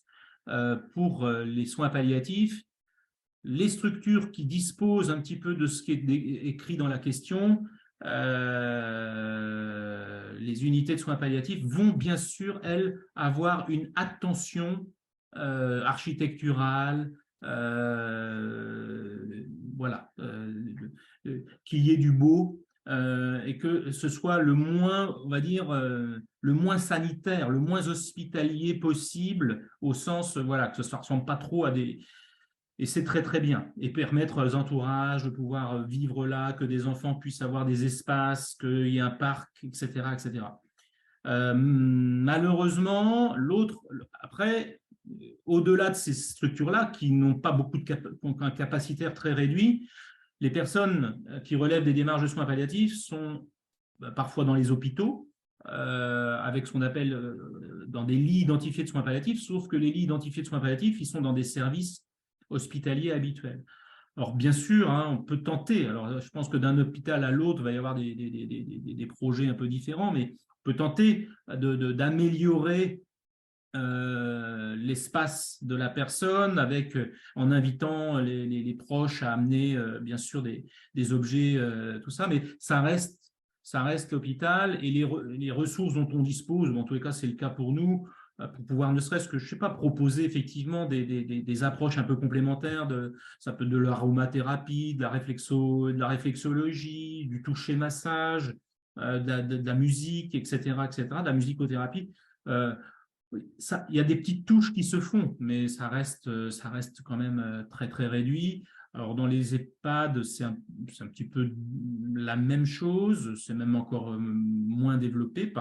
pour les soins palliatifs, les structures qui disposent un petit peu de ce qui est écrit dans la question, les unités de soins palliatifs vont bien sûr, elles, avoir une attention architecturale, voilà, qu'il y ait du beau et que ce soit le moins, on va dire, le moins sanitaire, le moins hospitalier possible, au sens, voilà, que ça ne ressemble pas trop à des… Et c'est très, très bien. Et permettre aux entourages de pouvoir vivre là, que des enfants puissent avoir des espaces, qu'il y ait un parc, etc., etc. Malheureusement, après, au-delà de ces structures-là, qui n'ont pas beaucoup ont un capacitaire très réduit, les personnes qui relèvent des démarches de soins palliatifs sont parfois dans les hôpitaux, avec ce qu'on appelle dans des lits identifiés de soins palliatifs, sauf que les lits identifiés de soins palliatifs, ils sont dans des services hospitaliers habituels. Alors, bien sûr, on peut tenter. Alors, je pense que d'un hôpital à l'autre, il va y avoir des projets un peu différents, mais on peut tenter d'améliorer l'espace de la personne en invitant les proches à amener bien sûr des objets, tout ça, mais ça reste ça reste l'hôpital et les ressources dont on dispose, en tous les cas, c'est le cas pour nous, pour pouvoir ne serait-ce que, je ne sais pas, proposer effectivement des approches un peu complémentaires, ça peut être de l'aromathérapie, de la réflexologie, du toucher-massage, de la musique, etc., de la musicothérapie. Il y a des petites touches qui se font, mais ça reste quand même très, très réduit. Alors, dans les EHPAD, c'est un petit peu la même chose, c'est même encore moins développé.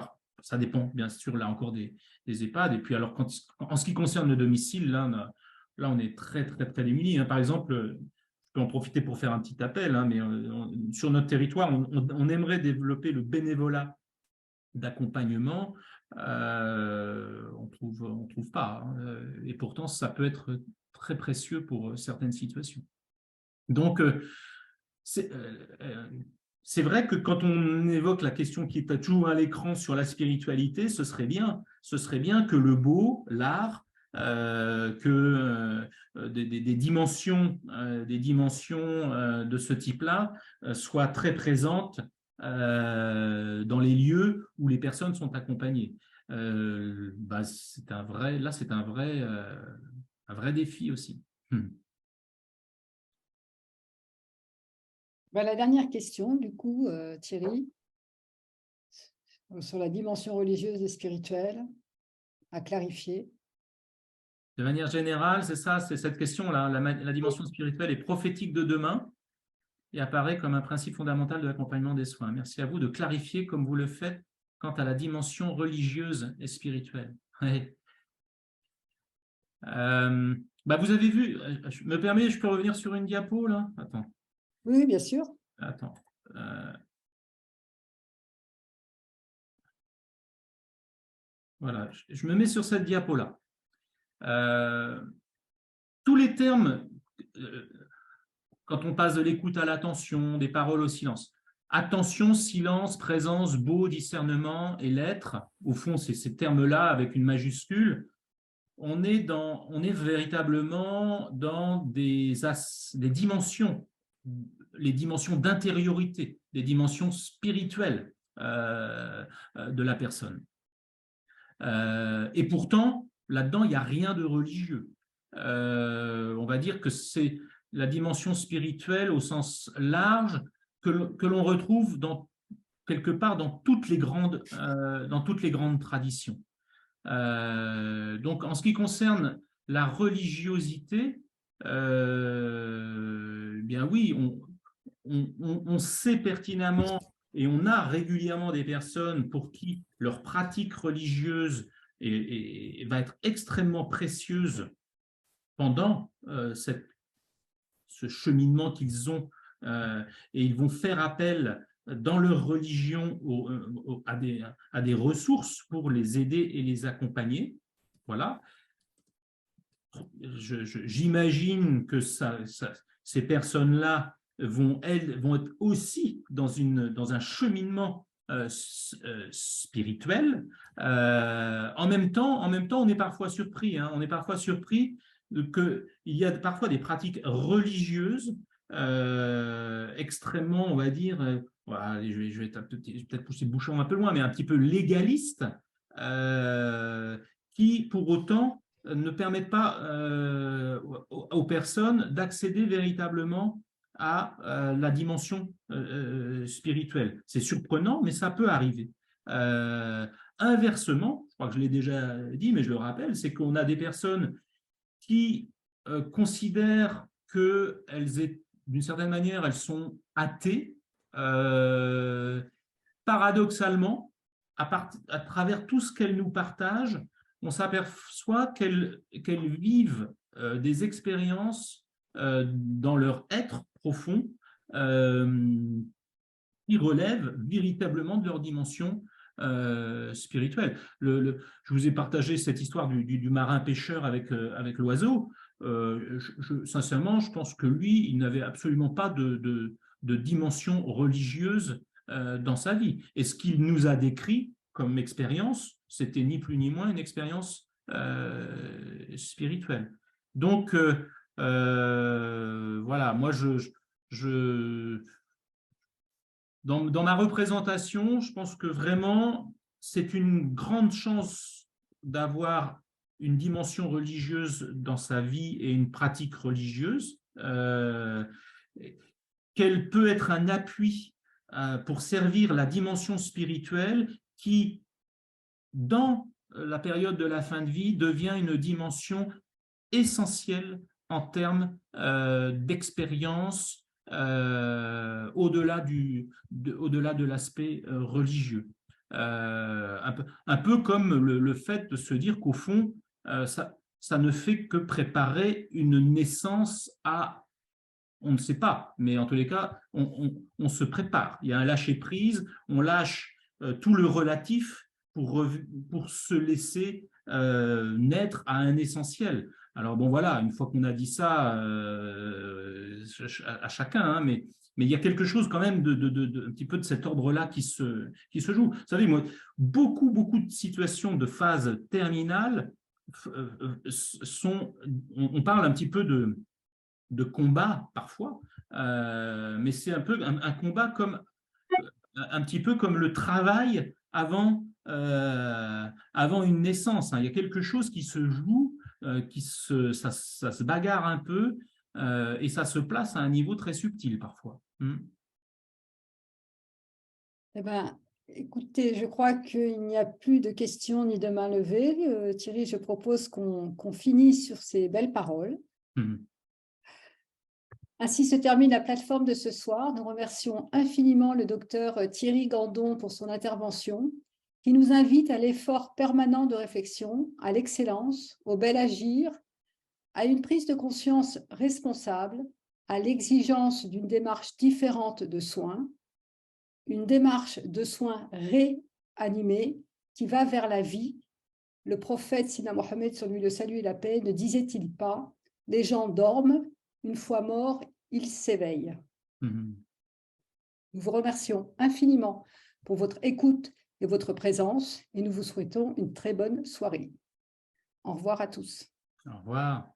Ça dépend, bien sûr, là encore des EHPAD. Et puis, alors, en ce qui concerne le domicile, là, on est très, très, très démunis. Par exemple, je peux en profiter pour faire un petit appel, mais sur notre territoire, on aimerait développer le bénévolat d'accompagnement. On trouve pas. Et pourtant, ça peut être très précieux pour certaines situations. Donc, c'est vrai que quand on évoque la question qui est toujours à l'écran sur la spiritualité, ce serait bien que le beau, l'art, que des dimensions de ce type-là soient très présentes dans les lieux où les personnes sont accompagnées. C'est un vrai défi aussi. La dernière question, du coup, Thierry, sur la dimension religieuse et spirituelle, à clarifier. De manière générale, c'est ça, c'est cette question-là. La dimension spirituelle est prophétique de demain et apparaît comme un principe fondamental de l'accompagnement des soins. Merci à vous de clarifier comme vous le faites quant à la dimension religieuse et spirituelle. Ouais. Vous avez vu, je me permets, je peux revenir sur une diapo là? Attends. Oui, bien sûr. Attends. Voilà, je me mets sur cette diapo-là. Tous les termes, quand on passe de l'écoute à l'attention, des paroles au silence, attention, silence, présence, beau, discernement et l'être, au fond, c'est ces termes-là avec une majuscule, on est véritablement dans des dimensions, les dimensions d'intériorité, des dimensions spirituelles de la personne. Et pourtant, là-dedans, il n'y a rien de religieux. On va dire que c'est la dimension spirituelle au sens large que l'on retrouve quelque part dans toutes les grandes traditions. Donc, en ce qui concerne la religiosité, bien oui, on sait pertinemment et on a régulièrement des personnes pour qui leur pratique religieuse va être extrêmement précieuse pendant ce cheminement qu'ils ont, et ils vont faire appel dans leur religion à des ressources pour les aider et les accompagner. Voilà. J'imagine que ces personnes-là vont être aussi dans un cheminement spirituel. En même temps, on est parfois surpris. On est parfois surpris qu'il y a parfois des pratiques religieuses extrêmement, on va dire, voilà, je vais peut-être pousser le bouchon un peu loin, mais un petit peu légaliste, qui pour autant ne permettent pas aux personnes d'accéder véritablement à la dimension spirituelle. C'est surprenant, mais ça peut arriver. Inversement, je crois que je l'ai déjà dit, mais je le rappelle, c'est qu'on a des personnes qui considèrent qu'elles, d'une certaine manière, elles sont athées, paradoxalement, à travers tout ce qu'elles nous partagent, on s'aperçoit qu'elles vivent des expériences dans leur être profond qui relèvent véritablement de leur dimension spirituelle. Je vous ai partagé cette histoire du marin pêcheur avec l'oiseau. Sincèrement, je pense que lui, il n'avait absolument pas de dimension religieuse dans sa vie. Et ce qu'il nous a décrit comme expérience, c'était ni plus ni moins une expérience spirituelle. Donc, voilà, moi, Dans ma représentation, je pense que vraiment, c'est une grande chance d'avoir une dimension religieuse dans sa vie et une pratique religieuse, qu'elle peut être un appui pour servir la dimension spirituelle qui, dans la période de la fin de vie, devient une dimension essentielle en termes d'expérience au-delà de l'aspect religieux. Un peu comme le fait de se dire qu'au fond, ça ne fait que préparer une naissance à, on ne sait pas, mais en tous les cas, on se prépare. Il y a un lâcher-prise, on lâche tout le relatif pour se laisser naître à un essentiel. Alors bon, voilà, une fois qu'on a dit ça à chacun, hein, mais il y a quelque chose quand même un petit peu de cet ordre-là qui se joue. Vous savez, moi, beaucoup de situations de phase terminale on parle un petit peu de combat parfois, mais c'est un peu un combat comme un petit peu comme le travail avant une naissance, hein. Il y a quelque chose qui se joue, ça se bagarre un peu, et ça se place à un niveau très subtil parfois. Eh ben, écoutez, je crois qu'il n'y a plus de questions ni de mains levées. Thierry, je propose qu'on finisse sur ces belles paroles. Ainsi se termine la plateforme de ce soir. Nous remercions infiniment le docteur Thierry Gandon pour son intervention, qui nous invite à l'effort permanent de réflexion, à l'excellence, au bel agir, à une prise de conscience responsable, à l'exigence d'une démarche différente de soins, une démarche de soins réanimés qui va vers la vie. Le prophète Sina Mohammed, sur lui le salut et la paix, ne disait-il pas « Les gens dorment, une fois morts, ils s'éveillent ». Nous vous remercions infiniment pour votre écoute et votre présence et nous vous souhaitons une très bonne soirée. Au revoir à tous. Au revoir.